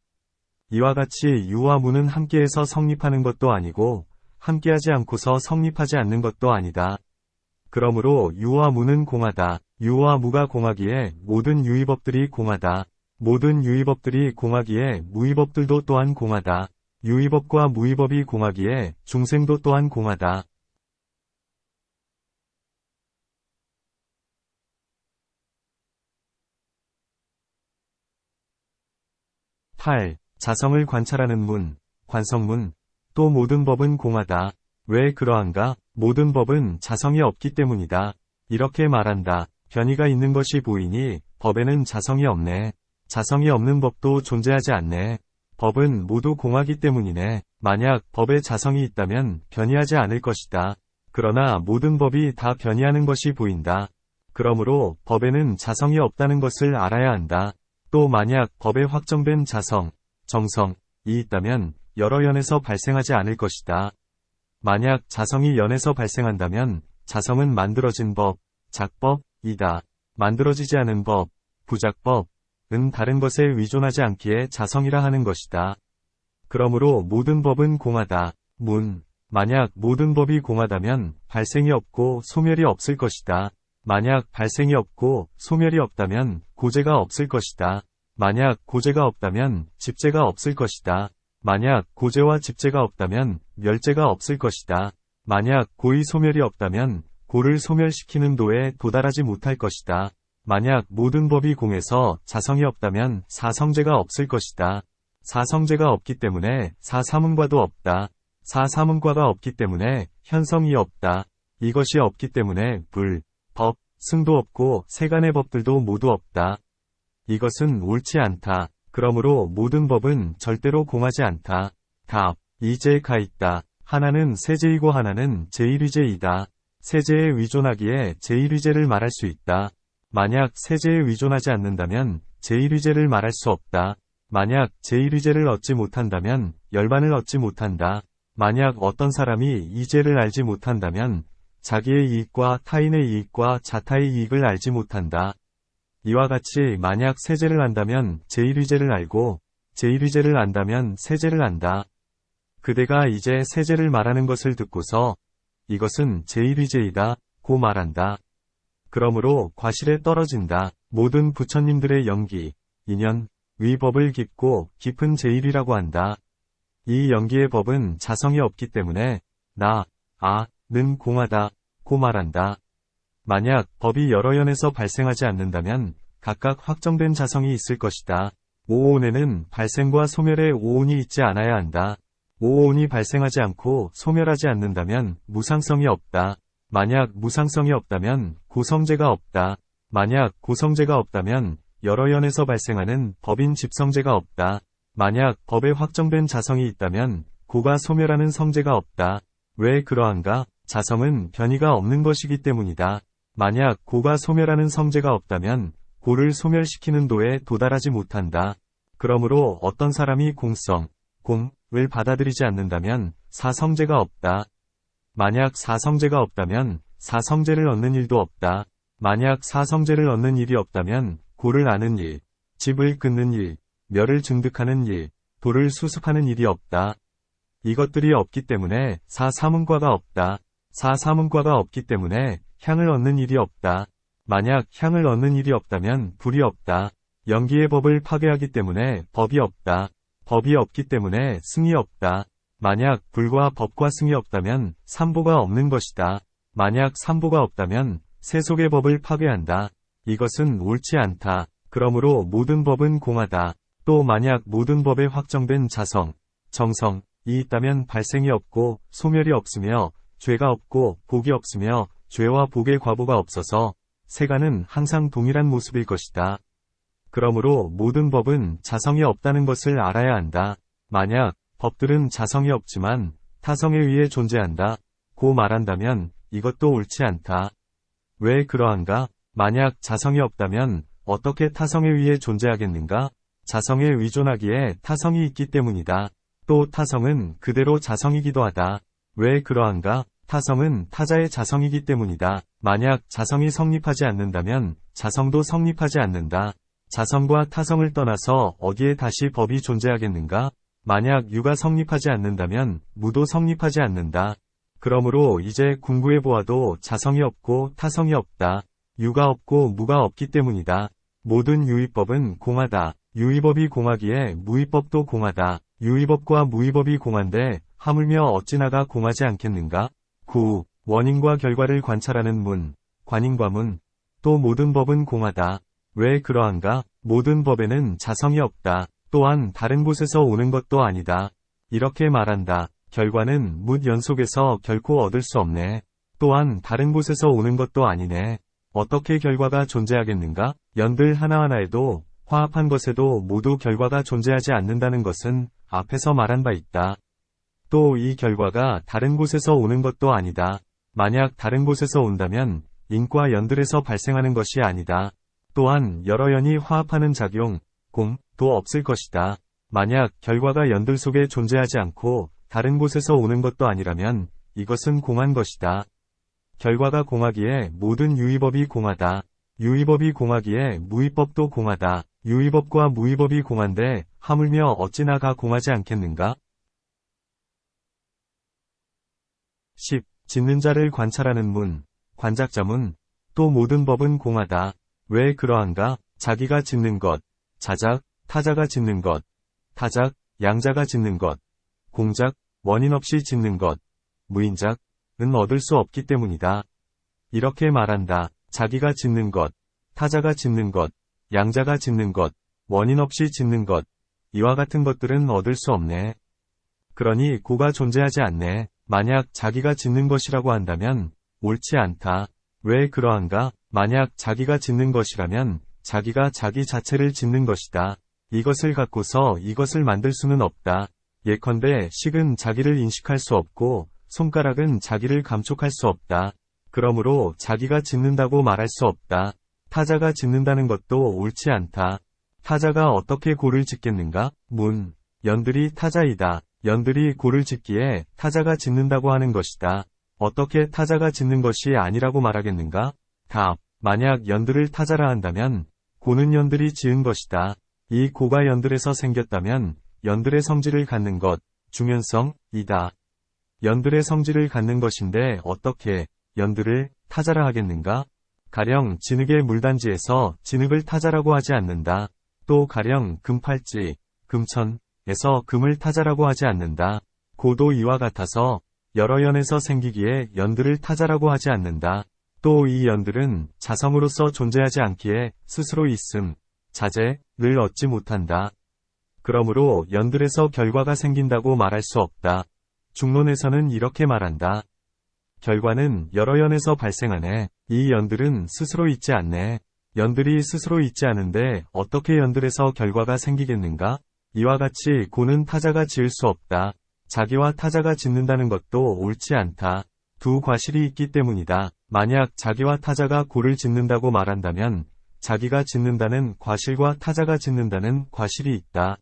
이와 같이 유와 무는 함께해서 성립하는 것도 아니고 함께하지 않고서 성립하지 않는 것도 아니다. 그러므로 유와 무는 공하다. 유와 무가 공하기에 모든 유의법들이 공하다. 모든 유의법들이 공하기에 무의법들도 또한 공하다. 유의법과 무의법이 공하기에 중생도 또한 공하다. 8. 자성을 관찰하는 문, 관성문. 또 모든 법은 공하다. 왜 그러한가? 모든 법은 자성이 없기 때문이다. 이렇게 말한다. 변이가 있는 것이 보이니 법에는 자성이 없네. 자성이 없는 법도 존재하지 않네. 법은 모두 공하기 때문이네. 만약 법에 자성이 있다면 변이하지 않을 것이다. 그러나 모든 법이 다 변이하는 것이 보인다. 그러므로 법에는 자성이 없다는 것을 알아야 한다. 또 만약 법에 확정된 자성, 정성이 있다면 여러 연에서 발생하지 않을 것이다. 만약 자성이 연에서 발생한다면 자성은 만들어진 법, 작법이다. 만들어지지 않은 법, 부작법은 다른 것에 의존하지 않기에 자성이라 하는 것이다. 그러므로 모든 법은 공하다. 만약 모든 법이 공하다면 발생이 없고 소멸이 없을 것이다. 만약 발생이 없고 소멸이 없다면 고재가 없을 것이다. 만약 고재가 없다면 집재가 없을 것이다. 만약 고재와 집재가 없다면 멸재가 없을 것이다. 만약 고의 소멸이 없다면 고를 소멸시키는 도에 도달하지 못할 것이다. 만약 모든 법이 공해서 자성이 없다면 사성재가 없을 것이다. 사성재가 없기 때문에 사사문과도 없다. 사사문과가 없기 때문에 현성이 없다. 이것이 없기 때문에 법, 승도 없고 세간의 법들도 모두 없다. 이것은 옳지 않다. 그러므로 모든 법은 절대로 공하지 않다. 답. 이재가 있다. 하나는 세제이고 하나는 제1위제이다. 세제에 의존하기에 제1위제를 말할 수 있다. 만약 세제에 의존하지 않는다면 제1위제를 말할 수 없다. 만약 제1위제를 얻지 못한다면 열반을 얻지 못한다. 만약 어떤 사람이 이제를 알지 못한다면 자기의 이익과 타인의 이익과 자타의 이익을 알지 못한다. 이와 같이 만약 세제를 안다면 제1위제를 알고 제1위제를 안다면 세제를 안다. 그대가 이제 세제를 말하는 것을 듣고서 이것은 제1위제이다 고 말한다. 그러므로 과실에 떨어진다. 모든 부처님들의 연기, 인연, 위법을 깊고 깊은 제1이라고 한다. 이 연기의 법은 자성이 없기 때문에 는 공하다 고 말한다. 만약 법이 여러 연에서 발생하지 않는다면 각각 확정된 자성이 있을 것이다. 오온에는 발생과 소멸의 오온이 있지 않아야 한다. 오온이 발생하지 않고 소멸하지 않는다면 무상성이 없다. 만약 무상성이 없다면 고성제가 없다. 만약 고성제가 없다면 여러 연에서 발생하는 법인 집성제가 없다. 만약 법에 확정된 자성이 있다면 고가 소멸하는 성제가 없다. 왜 그러한가? 자성은 변이가 없는 것이기 때문이다. 만약 고가 소멸하는 성제가 없다면 고를 소멸시키는 도에 도달하지 못한다. 그러므로 어떤 사람이 공성, 공을 받아들이지 않는다면 사성제가 없다. 만약 사성제가 없다면 사성제를 얻는 일도 없다. 만약 사성제를 얻는 일이 없다면 고를 아는 일, 집을 끊는 일, 멸을 증득하는 일, 도를 수습하는 일이 없다. 이것들이 없기 때문에 사사문과가 없다. 사사문과가 없기 때문에 향을 얻는 일이 없다. 만약 향을 얻는 일이 없다면 불이 없다. 연기의 법을 파괴하기 때문에 법이 없다. 법이 없기 때문에 승이 없다. 만약 불과 법과 승이 없다면 삼보가 없는 것이다. 만약 삼보가 없다면 세속의 법을 파괴한다. 이것은 옳지 않다. 그러므로 모든 법은 공하다. 또 만약 모든 법에 확정된 자성, 정성이 있다면 발생이 없고 소멸이 없으며 죄가 없고 복이 없으며 죄와 복의 과보가 없어서 세간은 항상 동일한 모습일 것이다. 그러므로 모든 법은 자성이 없다는 것을 알아야 한다. 만약 법들은 자성이 없지만 타성에 의해 존재한다 고 말한다면 이것도 옳지 않다. 왜 그러한가? 만약 자성이 없다면 어떻게 타성에 의해 존재하겠는가? 자성에 의존하기에 타성이 있기 때문이다. 또 타성은 그대로 자성이기도 하다. 왜 그러한가? 타성은 타자의 자성이기 때문이다. 만약 자성이 성립하지 않는다면 자성도 성립하지 않는다. 자성과 타성을 떠나서 어디에 다시 법이 존재하겠는가? 만약 유가 성립하지 않는다면 무도 성립하지 않는다. 그러므로 이제 궁구해 보아도 자성이 없고 타성이 없다. 유가 없고 무가 없기 때문이다. 모든 유의법은 공하다. 유의법이 공하기에 무의법도 공하다. 유의법과 무의법이 공한데 하물며 어찌나가 공하지 않겠는가? 9. 원인과 결과를 관찰하는 문, 관인과문. 또 모든 법은 공하다. 왜 그러한가? 모든 법에는 자성이 없다. 또한 다른 곳에서 오는 것도 아니다. 이렇게 말한다. 결과는 묻 연속에서 결코 얻을 수 없네. 또한 다른 곳에서 오는 것도 아니네. 어떻게 결과가 존재하겠는가? 연들 하나하나에도 화합한 것에도 모두 결과가 존재하지 않는다는 것은 앞에서 말한 바 있다. 또 이 결과가 다른 곳에서 오는 것도 아니다. 만약 다른 곳에서 온다면 인과 연들에서 발생하는 것이 아니다. 또한 여러 연이 화합하는 작용, 공도 없을 것이다. 만약 결과가 연들 속에 존재하지 않고 다른 곳에서 오는 것도 아니라면 이것은 공한 것이다. 결과가 공하기에 모든 유의법이 공하다. 유의법이 공하기에 무의법도 공하다. 유의법과 무의법이 공한데 하물며 어찌나가 공하지 않겠는가? 10. 짓는 자를 관찰하는 문, 관작자문. 또 모든 법은 공하다. 왜 그러한가? 자기가 짓는 것, 자작, 타자가 짓는 것, 타작, 양자가 짓는 것, 공작, 원인 없이 짓는 것, 무인작은 얻을 수 없기 때문이다. 이렇게 말한다. 자기가 짓는 것, 타자가 짓는 것, 양자가 짓는 것, 원인 없이 짓는 것, 이와 같은 것들은 얻을 수 없네. 그러니 고가 존재하지 않네. 만약 자기가 짓는 것이라고 한다면 옳지 않다. 왜 그러한가? 만약 자기가 짓는 것이라면 자기가 자기 자체를 짓는 것이다. 이것을 갖고서 이것을 만들 수는 없다. 예컨대 식은 자기를 인식할 수 없고 손가락은 자기를 감촉할 수 없다. 그러므로 자기가 짓는다고 말할 수 없다. 타자가 짓는다는 것도 옳지 않다. 타자가 어떻게 고를 짓겠는가? 문. 연들이 타자이다. 연들이 고를 짓기에 타자가 짓는다고 하는 것이다. 어떻게 타자가 짓는 것이 아니라고 말하겠는가? 답. 만약 연들을 타자라 한다면 고는 연들이 지은 것이다. 이 고가 연들에서 생겼다면 연들의 성질을 갖는 것, 중연성이다. 연들의 성질을 갖는 것인데 어떻게 연들을 타자라 하겠는가? 가령 진흙의 물단지에서 진흙을 타자라고 하지 않는다. 또 가령 금팔찌, 금천에서 금을 타자라고 하지 않는다. 고도 이와 같아서 여러 연에서 생기기에 연들을 타자라고 하지 않는다. 또 이 연들은 자성으로서 존재하지 않기에 스스로 있음, 자재를 얻지 못한다. 그러므로 연들에서 결과가 생긴다고 말할 수 없다. 중론에서는 이렇게 말한다. 결과는 여러 연에서 발생하네. 이 연들은 스스로 있지 않네. 연들이 스스로 있지 않은데 어떻게 연들에서 결과가 생기겠는가? 이와 같이 고는 타자가 지을 수 없다. 자기와 타자가 짓는다는 것도 옳지 않다. 두 과실이 있기 때문이다. 만약 자기와 타자가 고를 짓는다고 말한다면 자기가 짓는다는 과실과 타자가 짓는다는 과실이 있다.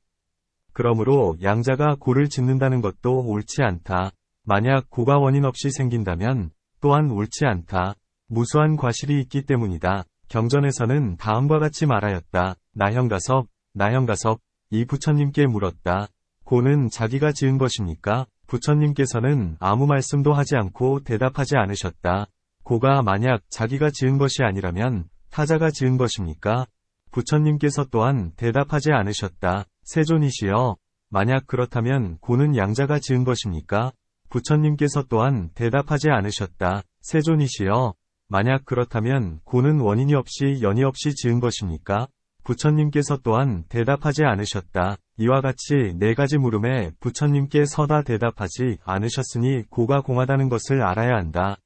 그러므로 양자가 고를 짓는다는 것도 옳지 않다. 만약 고가 원인 없이 생긴다면 또한 옳지 않다. 무수한 과실이 있기 때문이다. 경전에서는 다음과 같이 말하였다. 나형가섭, 이 부처님께 물었다. 고는 자기가 지은 것입니까? 부처님께서는 아무 말씀도 하지 않고 대답하지 않으셨다. 고가 만약 자기가 지은 것이 아니라면 타자가 지은 것입니까? 부처님께서 또한 대답하지 않으셨다. 세존이시여, 만약 그렇다면 고는 양자가 지은 것입니까? 부처님께서 또한 대답하지 않으셨다. 세존이시여, 만약 그렇다면 고는 원인이 없이 연이 없이 지은 것입니까? 부처님께서 또한 대답하지 않으셨다. 이와 같이 네 가지 물음에 부처님께 서다 대답하지 않으셨으니 고가 공하다는 것을 알아야 한다.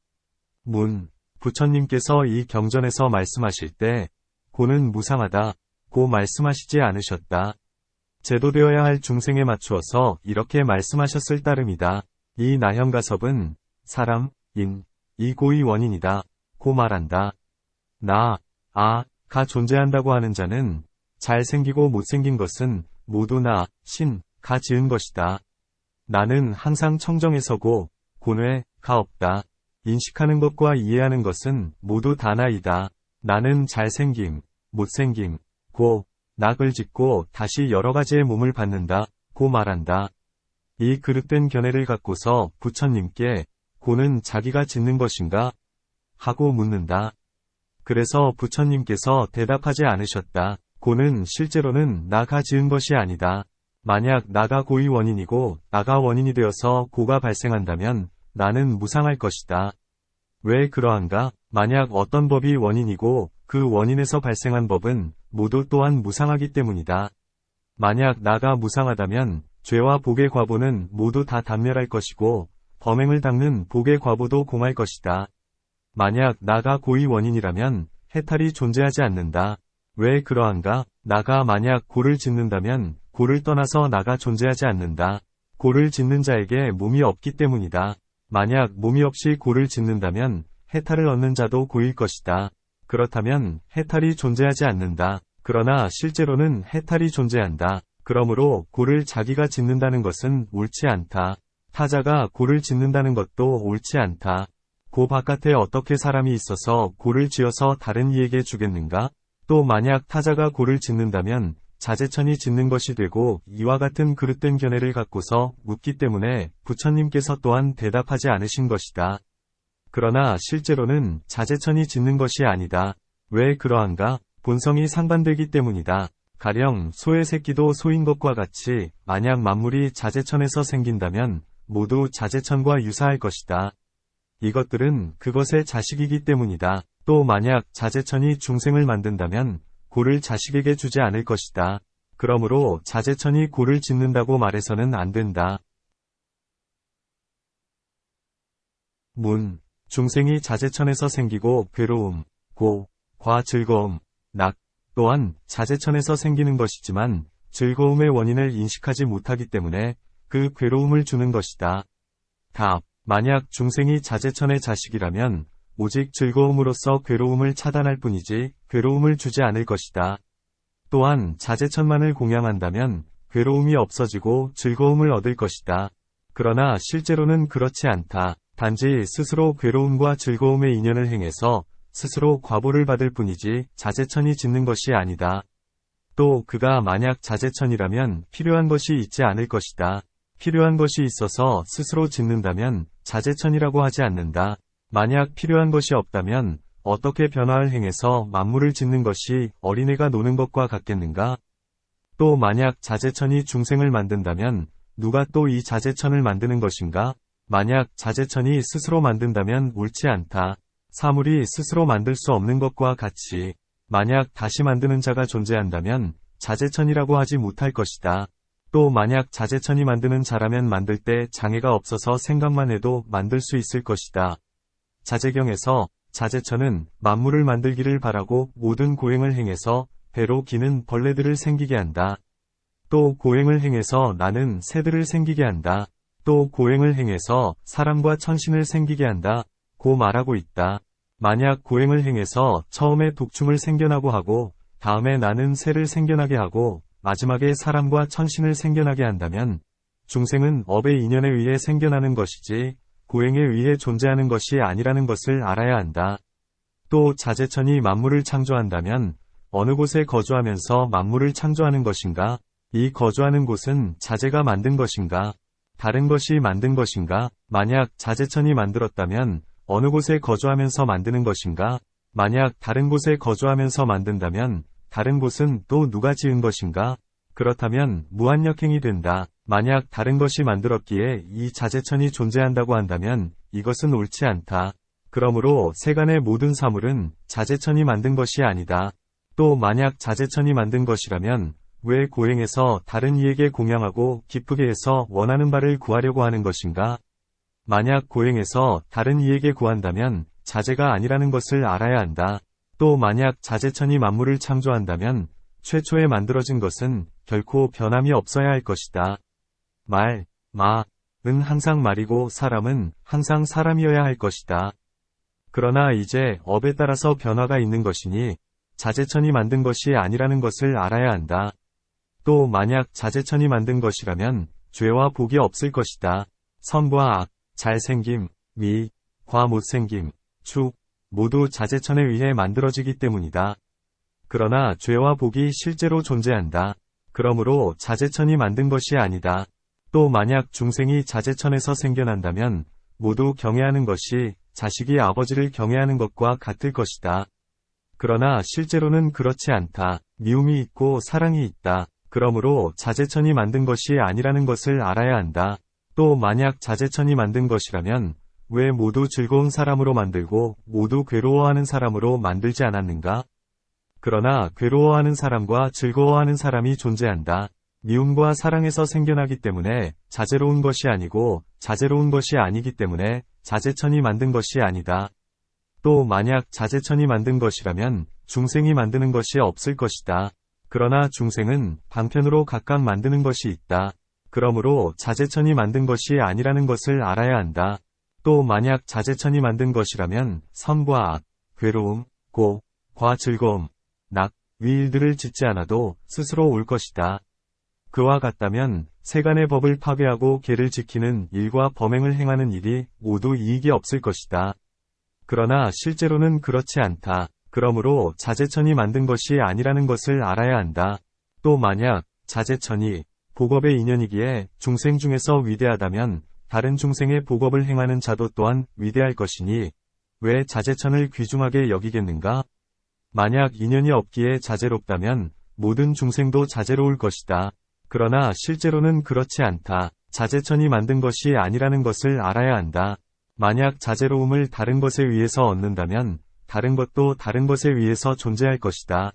문. 부처님께서 이 경전에서 말씀하실 때 고는 무상하다 고 말씀하시지 않으셨다. 제도되어야 할 중생에 맞추어서 이렇게 말씀하셨을 따름이다. 이 나형가섭은 사람, 인, 이 고의 원인이다 고 말한다. 가 존재한다고 하는 자는 잘생기고 못생긴 것은 모두 가 지은 것이다. 나는 항상 청정에 서고 고뇌가 없다. 인식하는 것과 이해하는 것은 모두 다 나이다. 나는 잘생김, 못생김, 낙을 짓고 다시 여러 가지의 몸을 받는다 고 말한다. 이 그릇된 견해를 갖고서 부처님께 고는 자기가 짓는 것인가? 하고 묻는다. 그래서 부처님께서 대답하지 않으셨다. 고는 실제로는 나가 지은 것이 아니다. 만약 나가 고의 원인이고 나가 원인이 되어서 고가 발생한다면 나는 무상할 것이다. 왜 그러한가? 만약 어떤 법이 원인이고 그 원인에서 발생한 법은 모두 또한 무상하기 때문이다. 만약 나가 무상하다면 죄와 복의 과보는 모두 다 단멸할 것이고 범행을 닦는 복의 과보도 공할 것이다. 만약 나가 고의 원인이라면 해탈이 존재하지 않는다. 왜 그러한가? 나가 만약 고를 짓는다면 고를 떠나서 나가 존재하지 않는다. 고를 짓는 자에게 몸이 없기 때문이다. 만약 몸이 없이 고를 짓는다면 해탈을 얻는 자도 고일 것이다. 그렇다면 해탈이 존재하지 않는다. 그러나 실제로는 해탈이 존재한다. 그러므로 고를 자기가 짓는다는 것은 옳지 않다. 타자가 고를 짓는다는 것도 옳지 않다. 고 바깥에 어떻게 사람이 있어서 고를 지어서 다른 이에게 주겠는가? 또 만약 타자가 고를 짓는다면 자재천이 짓는 것이 되고 이와 같은 그릇된 견해를 갖고서 묻기 때문에 부처님께서 또한 대답하지 않으신 것이다. 그러나 실제로는 자재천이 짓는 것이 아니다. 왜 그러한가? 본성이 상반되기 때문이다. 가령 소의 새끼도 소인 것과 같이 만약 만물이 자재천에서 생긴다면 모두 자재천과 유사할 것이다. 이것들은 그것의 자식이기 때문이다. 또 만약 자재천이 중생을 만든다면 고를 자식에게 주지 않을 것이다. 그러므로 자재천이 고를 짓는다고 말해서는 안 된다. 문. 중생이 자재천에서 생기고 괴로움, 과 즐거움, 낙, 또한 자제천에서 생기는 것이지만 즐거움의 원인을 인식하지 못하기 때문에 그 괴로움을 주는 것이다. 답. 만약 중생이 자제천의 자식이라면 오직 즐거움으로써 괴로움을 차단할 뿐이지 괴로움을 주지 않을 것이다. 또한 자제천만을 공양한다면 괴로움이 없어지고 즐거움을 얻을 것이다. 그러나 실제로는 그렇지 않다. 단지 스스로 괴로움과 즐거움의 인연을 행해서 스스로 과보를 받을 뿐이지 자제천이 짓는 것이 아니다. 또 그가 만약 자제천이라면 필요한 것이 있지 않을 것이다. 필요한 것이 있어서 스스로 짓는다면 자제천이라고 하지 않는다. 만약 필요한 것이 없다면 어떻게 변화를 행해서 만물을 짓는 것이 어린애가 노는 것과 같겠는가? 또 만약 자제천이 중생을 만든다면 누가 또 이 자제천을 만드는 것인가? 만약 자제천이 스스로 만든다면 옳지 않다. 사물이 스스로 만들 수 없는 것과 같이 만약 다시 만드는 자가 존재한다면 자제천이라고 하지 못할 것이다. 또 만약 자제천이 만드는 자라면 만들 때 장애가 없어서 생각만 해도 만들 수 있을 것이다. 자제경에서 자제천은 만물을 만들기를 바라고 모든 고행을 행해서 배로 기는 벌레들을 생기게 한다. 또 고행을 행해서 나는 새들을 생기게 한다. 또 고행을 행해서 사람과 천신을 생기게 한다. 고 말하고 있다. 만약 고행을 행해서 처음에 독충을 생겨나고 하고 다음에 나는 새를 생겨나게 하고 마지막에 사람과 천신을 생겨나게 한다면 중생은 업의 인연에 의해 생겨나는 것이지 고행에 의해 존재하는 것이 아니라는 것을 알아야 한다. 또 자제천이 만물을 창조한다면 어느 곳에 거주하면서 만물을 창조하는 것인가? 이 거주하는 곳은 자제가 만든 것인가? 다른 것이 만든 것인가? 만약 자제천이 만들었다면 어느 곳에 거주하면서 만드는 것인가? 만약 다른 곳에 거주하면서 만든다면 다른 곳은 또 누가 지은 것인가? 그렇다면 무한역행이 된다. 만약 다른 것이 만들었기에 이 자제천이 존재한다고 한다면 이것은 옳지 않다. 그러므로 세간의 모든 사물은 자제천이 만든 것이 아니다. 또 만약 자제천이 만든 것이라면 왜 고행해서 다른 이에게 공양하고 기쁘게 해서 원하는 바를 구하려고 하는 것인가? 만약 고행해서 다른 이에게 구한다면 자제가 아니라는 것을 알아야 한다. 또 만약 자제천이 만물을 창조한다면 최초에 만들어진 것은 결코 변함이 없어야 할 것이다. 말, 은 항상 말이고 사람은 항상 사람이어야 할 것이다. 그러나 이제 업에 따라서 변화가 있는 것이니 자제천이 만든 것이 아니라는 것을 알아야 한다. 또 만약 자제천이 만든 것이라면 죄와 복이 없을 것이다. 선과 악, 잘생김, 미, 과 못생김, 축, 모두 자제천에 의해 만들어지기 때문이다. 그러나 죄와 복이 실제로 존재한다. 그러므로 자제천이 만든 것이 아니다. 또 만약 중생이 자제천에서 생겨난다면 모두 경애하는 것이 자식이 아버지를 경애하는 것과 같을 것이다. 그러나 실제로는 그렇지 않다. 미움이 있고 사랑이 있다. 그러므로 자제천이 만든 것이 아니라는 것을 알아야 한다. 또 만약 자제천이 만든 것이라면 왜 모두 즐거운 사람으로 만들고 모두 괴로워하는 사람으로 만들지 않았는가? 그러나 괴로워하는 사람과 즐거워하는 사람이 존재한다. 미움과 사랑에서 생겨나기 때문에 자제로운 것이 아니고 자제로운 것이 아니기 때문에 자제천이 만든 것이 아니다. 또 만약 자제천이 만든 것이라면 중생이 만드는 것이 없을 것이다. 그러나 중생은 방편으로 각각 만드는 것이 있다. 그러므로 자제천이 만든 것이 아니라는 것을 알아야 한다. 또 만약 자제천이 만든 것이라면 선과 악, 괴로움, 고, 과 즐거움, 낙, 위 일들을 짓지 않아도 스스로 올 것이다. 그와 같다면 세간의 법을 파괴하고 계를 지키는 일과 범행을 행하는 일이 모두 이익이 없을 것이다. 그러나 실제로는 그렇지 않다. 그러므로 자제천이 만든 것이 아니라는 것을 알아야 한다. 또 만약 자제천이 복업의 인연이기에 중생 중에서 위대하다면 다른 중생의 복업을 행하는 자도 또한 위대할 것이니 왜 자제천을 귀중하게 여기겠는가? 만약 인연이 없기에 자제롭다면 모든 중생도 자제로울 것이다. 그러나 실제로는 그렇지 않다. 자제천이 만든 것이 아니라는 것을 알아야 한다. 만약 자제로움을 다른 것에 의해서 얻는다면 다른 것도 다른 것에 의해서 존재할 것이다.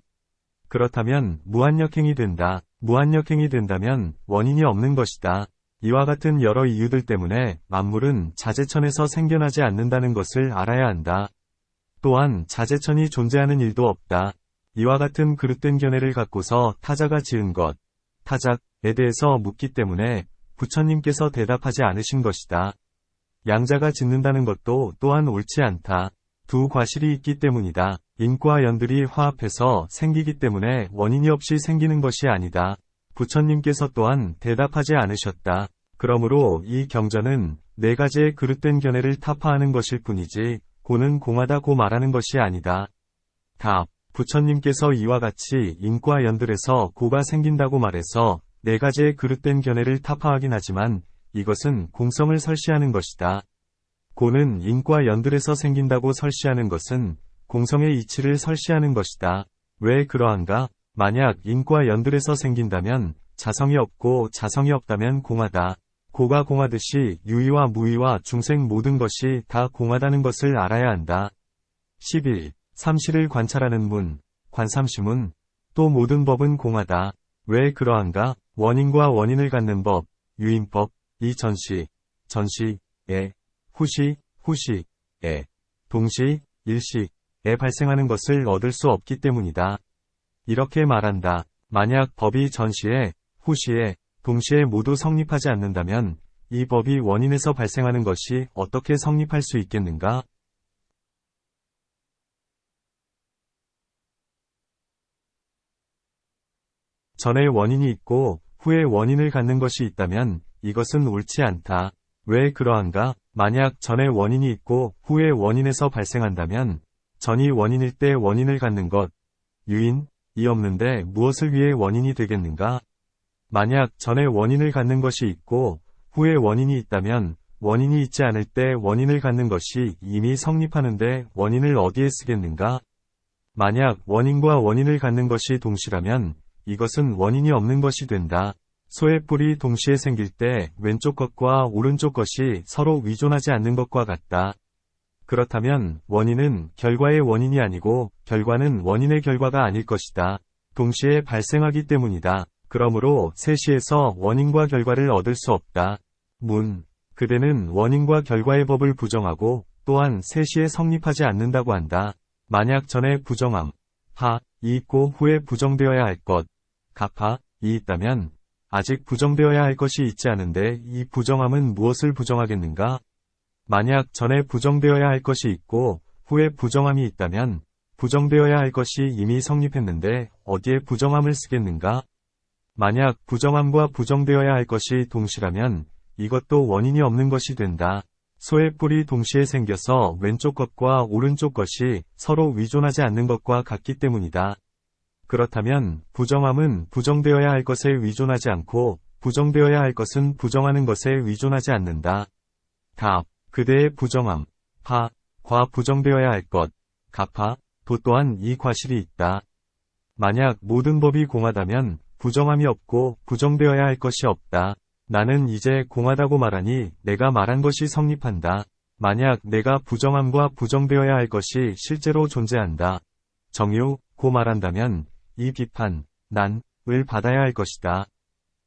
그렇다면 무한역행이 된다. 무한역행이 된다면 원인이 없는 것이다. 이와 같은 여러 이유들 때문에 만물은 자제천에서 생겨나지 않는다는 것을 알아야 한다. 또한 자재천이 존재하는 일도 없다. 이와 같은 그릇된 견해를 갖고서 타자가 지은 것, 타작에 대해서 묻기 때문에 부처님께서 대답하지 않으신 것이다. 양자가 짓는다는 것도 또한 옳지 않다. 두 과실이 있기 때문이다. 인과 연들이 화합해서 생기기 때문에 원인이 없이 생기는 것이 아니다. 부처님께서 또한 대답하지 않으셨다. 그러므로 이 경전은 네 가지의 그릇된 견해를 타파하는 것일 뿐이지 고는 공하다고 말하는 것이 아니다. 답. 부처님께서 이와 같이 인과 연들에서 고가 생긴다고 말해서 네 가지의 그릇된 견해를 타파하긴 하지만 이것은 공성을 설시하는 것이다. 고는 인과 연들에서 생긴다고 설시하는 것은 공성의 이치를 설시하는 것이다. 왜 그러한가? 만약 인과 연들에서 생긴다면 자성이 없고 자성이 없다면 공하다. 고가 공하듯이 유의와 무의와 중생 모든 것이 다 공하다는 것을 알아야 한다. 11. 삼시를 관찰하는 문, 관삼시문. 또 모든 법은 공하다. 왜 그러한가? 원인과 원인을 갖는 법, 유인법, 이 전시, 전시에, 후시, 후시에, 동시, 일시에 발생하는 것을 얻을 수 없기 때문이다. 이렇게 말한다. 만약 법이 전시에, 후시에, 동시에 모두 성립하지 않는다면 이 법이 원인에서 발생하는 것이 어떻게 성립할 수 있겠는가? 전에 원인이 있고 후에 원인을 갖는 것이 있다면 이것은 옳지 않다. 왜 그러한가? 만약 전에 원인이 있고 후에 원인에서 발생한다면 전이 원인일 때 원인을 갖는 것, 유인이 없는데 무엇을 위해 원인이 되겠는가? 만약 전에 원인을 갖는 것이 있고 후에 원인이 있다면 원인이 있지 않을 때 원인을 갖는 것이 이미 성립하는데 원인을 어디에 쓰겠는가? 만약 원인과 원인을 갖는 것이 동시라면 이것은 원인이 없는 것이 된다. 소의 뿔이 동시에 생길 때 왼쪽 것과 오른쪽 것이 서로 위존하지 않는 것과 같다. 그렇다면 원인은 결과의 원인이 아니고 결과는 원인의 결과가 아닐 것이다. 동시에 발생하기 때문이다. 그러므로 세시에서 원인과 결과를 얻을 수 없다. 문. 그대는 원인과 결과의 법을 부정하고 또한 세시에 성립하지 않는다고 한다. 만약 전에 부정함, 이 있고 후에 부정되어야 할 것, 이 있다면 아직 부정되어야 할 것이 있지 않은데 이 부정함은 무엇을 부정하겠는가? 만약 전에 부정되어야 할 것이 있고 후에 부정함이 있다면 부정되어야 할 것이 이미 성립했는데 어디에 부정함을 쓰겠는가? 만약 부정함과 부정되어야 할 것이 동시라면 이것도 원인이 없는 것이 된다. 소의 뿔이 동시에 생겨서 왼쪽 것과 오른쪽 것이 서로 위존하지 않는 것과 같기 때문이다. 그렇다면 부정함은 부정되어야 할 것에 위존하지 않고 부정되어야 할 것은 부정하는 것에 위존하지 않는다. 답. 그대의 부정함, 과 부정되어야 할 것, 도 또한 이 과실이 있다. 만약 모든 법이 공하다면 부정함이 없고 부정되어야 할 것이 없다. 나는 이제 공하다고 말하니 내가 말한 것이 성립한다. 만약 내가 부정함과 부정되어야 할 것이 실제로 존재한다. 고 말한다면 이 비판, 을 받아야 할 것이다.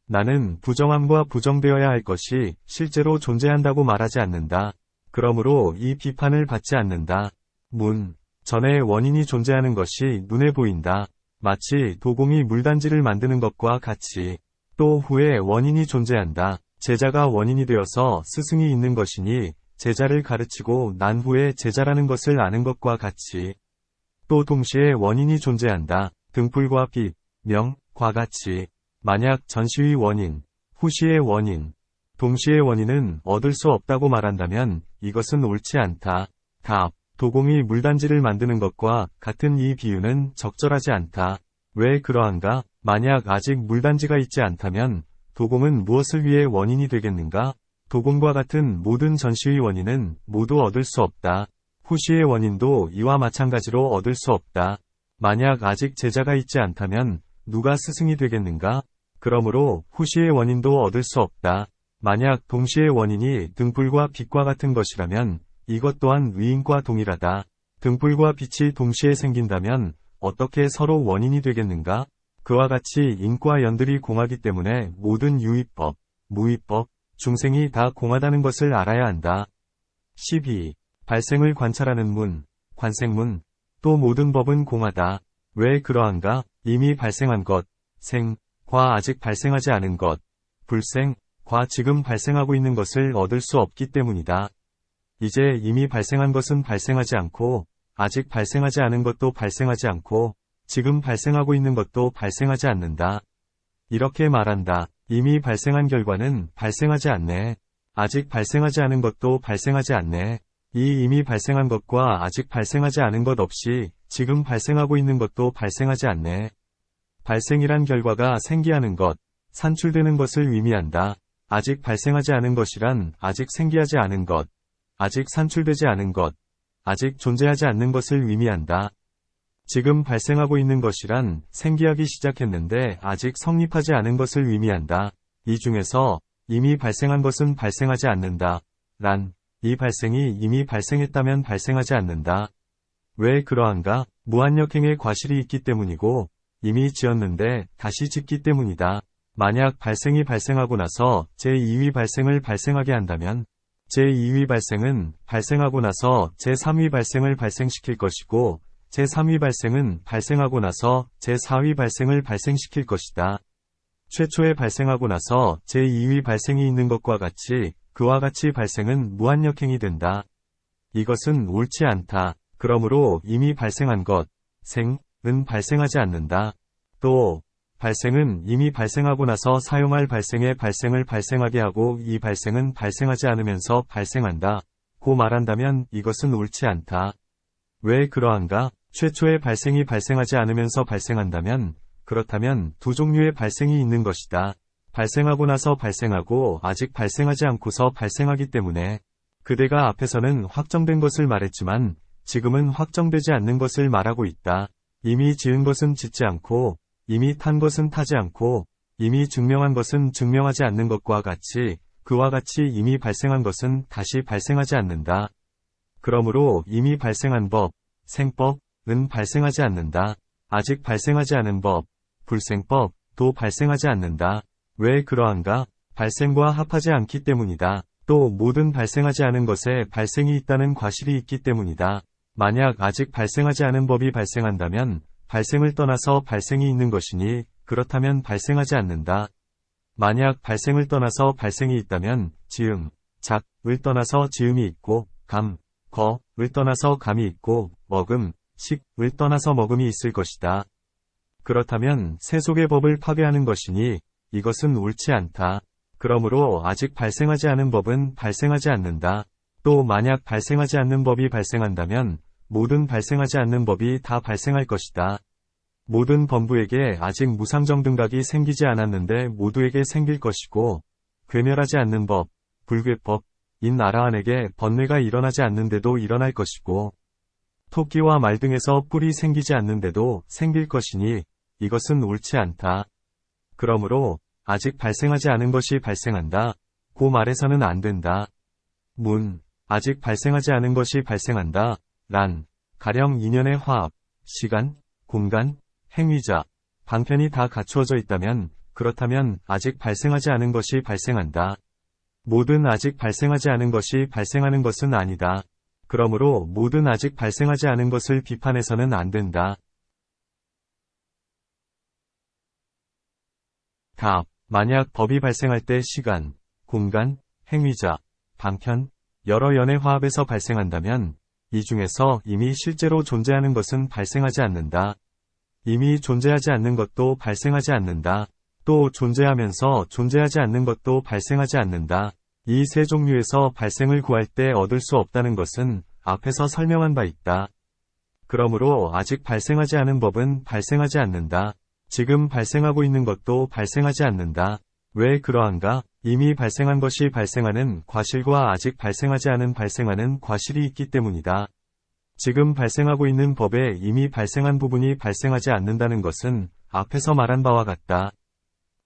나는 부정함과 부정되어야 할 것이 실제로 존재한다고 말하지 않는다. 그러므로 이 비판을 받지 않는다. 전에 원인이 존재하는 것이 눈에 보인다. 마치 도공이 물단지를 만드는 것과 같이. 또 후에 원인이 존재한다. 제자가 원인이 되어서 스승이 있는 것이니 제자를 가르치고 난 후에 제자라는 것을 아는 것과 같이. 또 동시에 원인이 존재한다. 등불과 빛, 명과 같이. 만약 전시의 원인, 후시의 원인, 동시의 원인은 얻을 수 없다고 말한다면 이것은 옳지 않다. 답. 도공이 물단지를 만드는 것과 같은 이 비유는 적절하지 않다. 왜 그러한가? 만약 아직 물단지가 있지 않다면 도공은 무엇을 위해 원인이 되겠는가? 도공과 같은 모든 전시의 원인은 모두 얻을 수 없다. 후시의 원인도 이와 마찬가지로 얻을 수 없다. 만약 아직 제자가 있지 않다면 누가 스승이 되겠는가? 그러므로 후시의 원인도 얻을 수 없다. 만약 동시의 원인이 등불과 빛과 같은 것이라면 이것 또한 위인과 동일하다. 등불과 빛이 동시에 생긴다면 어떻게 서로 원인이 되겠는가? 그와 같이 인과 연들이 공하기 때문에 모든 유의법, 무의법, 중생이 다 공하다는 것을 알아야 한다. 12. 발생을 관찰하는 문, 관생문. 또 모든 법은 공하다. 왜 그러한가? 이미 발생한 것, 생, 과 아직 발생하지 않은 것, 불생, 과 지금 발생하고 있는 것을 얻을 수 없기 때문이다. 이제 이미 발생한 것은 발생하지 않고, 아직 발생하지 않은 것도 발생하지 않고, 지금 발생하고 있는 것도 발생하지 않는다. 이렇게 말한다. 이미 발생한 결과는 발생하지 않네. 아직 발생하지 않은 것도 발생하지 않네. 이 이미 발생한 것과 아직 발생하지 않은 것 없이 지금 발생하고 있는 것도 발생하지 않네. 발생이란 결과가 생기하는 것, 산출되는 것을 의미한다. 아직 발생하지 않은 것이란 아직 생기하지 않은 것, 아직 산출되지 않은 것, 아직 존재하지 않는 것을 의미한다. 지금 발생하고 있는 것이란 생기하기 시작했는데 아직 성립하지 않은 것을 의미한다. 이 중에서 이미 발생한 것은 발생하지 않는다. 이 발생이 이미 발생했다면 발생하지 않는다. 왜 그러한가? 무한역행의 과실이 있기 때문이고 이미 지었는데 다시 짓기 때문이다. 만약 발생이 발생하고 나서 제2위 발생을 발생하게 한다면 제2위 발생은 발생하고 나서 제3위 발생을 발생시킬 것이고 제3위 발생은 발생하고 나서 제4위 발생을 발생시킬 것이다. 최초에 발생하고 나서 제2위 발생이 있는 것과 같이 그와 같이 발생은 무한역행이 된다. 이것은 옳지 않다. 그러므로 이미 발생한 것, 생은 발생하지 않는다. 또 발생은 이미 발생하고 나서 사용할 발생의 발생을 발생하게 하고 이 발생은 발생하지 않으면서 발생한다. 고 말한다면 이것은 옳지 않다. 왜 그러한가? 최초의 발생이 발생하지 않으면서 발생한다면 그렇다면 두 종류의 발생이 있는 것이다. 발생하고 나서 발생하고 아직 발생하지 않고서 발생하기 때문에 그대가 앞에서는 확정된 것을 말했지만 지금은 확정되지 않는 것을 말하고 있다. 이미 지은 것은 짓지 않고 이미 탄 것은 타지 않고 이미 증명한 것은 증명하지 않는 것과 같이 그와 같이 이미 발생한 것은 다시 발생하지 않는다. 그러므로 이미 발생한 법, 생법은 발생하지 않는다. 아직 발생하지 않은 법, 불생법도 발생하지 않는다. 왜 그러한가? 발생과 합하지 않기 때문이다. 또 모든 발생하지 않은 것에 발생이 있다는 과실이 있기 때문이다. 만약 아직 발생하지 않은 법이 발생한다면 발생을 떠나서 발생이 있는 것이니 그렇다면 발생하지 않는다. 만약 발생을 떠나서 발생이 있다면 지음, 작을 떠나서 지음이 있고 감, 거를 떠나서 감이 있고 먹음, 식을 떠나서 먹음이 있을 것이다. 그렇다면 세속의 법을 파괴하는 것이니 이것은 옳지 않다. 그러므로 아직 발생하지 않은 법은 발생하지 않는다. 또 만약 발생하지 않는 법이 발생한다면 모든 발생하지 않는 법이 다 발생할 것이다. 모든 범부에게 아직 무상정등각이 생기지 않았는데 모두에게 생길 것이고 괴멸하지 않는 법, 불괴법인 아라한에게 번뇌가 일어나지 않는데도 일어날 것이고 토끼와 말 등에서 뿔이 생기지 않는데도 생길 것이니 이것은 옳지 않다. 그러므로 아직 발생하지 않은 것이 발생한다. 고 말해서는 안 된다. 아직 발생하지 않은 것이 발생한다. 가령 인연의 화합, 시간, 공간, 행위자, 방편이 다 갖추어져 있다면 그렇다면 아직 발생하지 않은 것이 발생한다. 모든 아직 발생하지 않은 것이 발생하는 것은 아니다. 그러므로 모든 아직 발생하지 않은 것을 비판해서는 안 된다. 답. 만약 법이 발생할 때 시간, 공간, 행위자, 방편, 여러 연의 화합에서 발생한다면 이 중에서 이미 실제로 존재하는 것은 발생하지 않는다. 이미 존재하지 않는 것도 발생하지 않는다. 또 존재하면서 존재하지 않는 것도 발생하지 않는다. 이 세 종류에서 발생을 구할 때 얻을 수 없다는 것은 앞에서 설명한 바 있다. 그러므로 아직 발생하지 않은 법은 발생하지 않는다. 지금 발생하고 있는 것도 발생하지 않는다. 왜 그러한가? 이미 발생한 것이 발생하는 과실과 아직 발생하지 않은 발생하는 과실이 있기 때문이다. 지금 발생하고 있는 법에 이미 발생한 부분이 발생하지 않는다는 것은 앞에서 말한 바와 같다.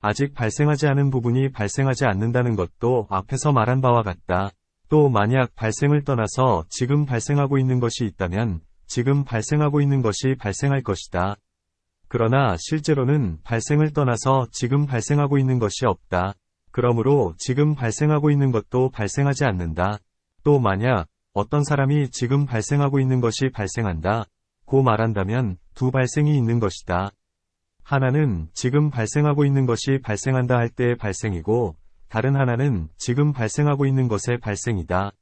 아직 발생하지 않은 부분이 발생하지 않는다는 것도 앞에서 말한 바와 같다. 또 만약 발생을 떠나서 지금 발생하고 있는 것이 있다면 지금 발생하고 있는 것이 발생할 것이다. 그러나 실제로는 발생을 떠나서 지금 발생하고 있는 것이 없다. 그러므로 지금 발생하고 있는 것도 발생하지 않는다. 또 만약 어떤 사람이 지금 발생하고 있는 것이 발생한다. 고 말한다면 두 발생이 있는 것이다. 하나는 지금 발생하고 있는 것이 발생한다 할 때의 발생이고, 다른 하나는 지금 발생하고 있는 것의 발생이다.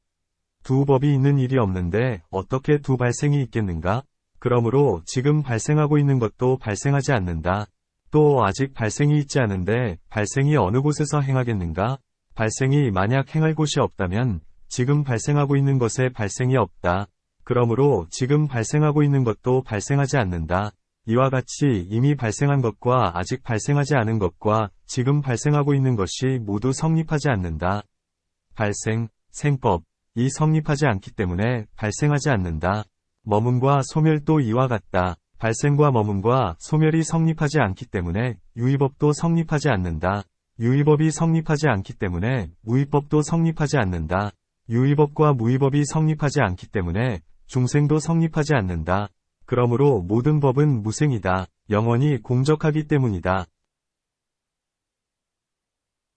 두 법이 있는 일이 없는데 어떻게 두 발생이 있겠는가? 그러므로 지금 발생하고 있는 것도 발생하지 않는다. 또 아직 발생이 있지 않은데 발생이 어느 곳에서 행하겠는가? 발생이 만약 행할 곳이 없다면 지금 발생하고 있는 것에 발생이 없다. 그러므로 지금 발생하고 있는 것도 발생하지 않는다. 이와 같이 이미 발생한 것과 아직 발생하지 않은 것과 지금 발생하고 있는 것이 모두 성립하지 않는다. 발생, 생법, 이 성립하지 않기 때문에 발생하지 않는다. 머문과 소멸도 이와 같다. 발생과 머문과 소멸이 성립하지 않기 때문에 유의법도 성립하지 않는다. 유의법이 성립하지 않기 때문에 무의법도 성립하지 않는다. 유의법과 무의법이 성립하지 않기 때문에 중생도 성립하지 않는다. 그러므로 모든 법은 무생이다. 영원히 공적하기 때문이다.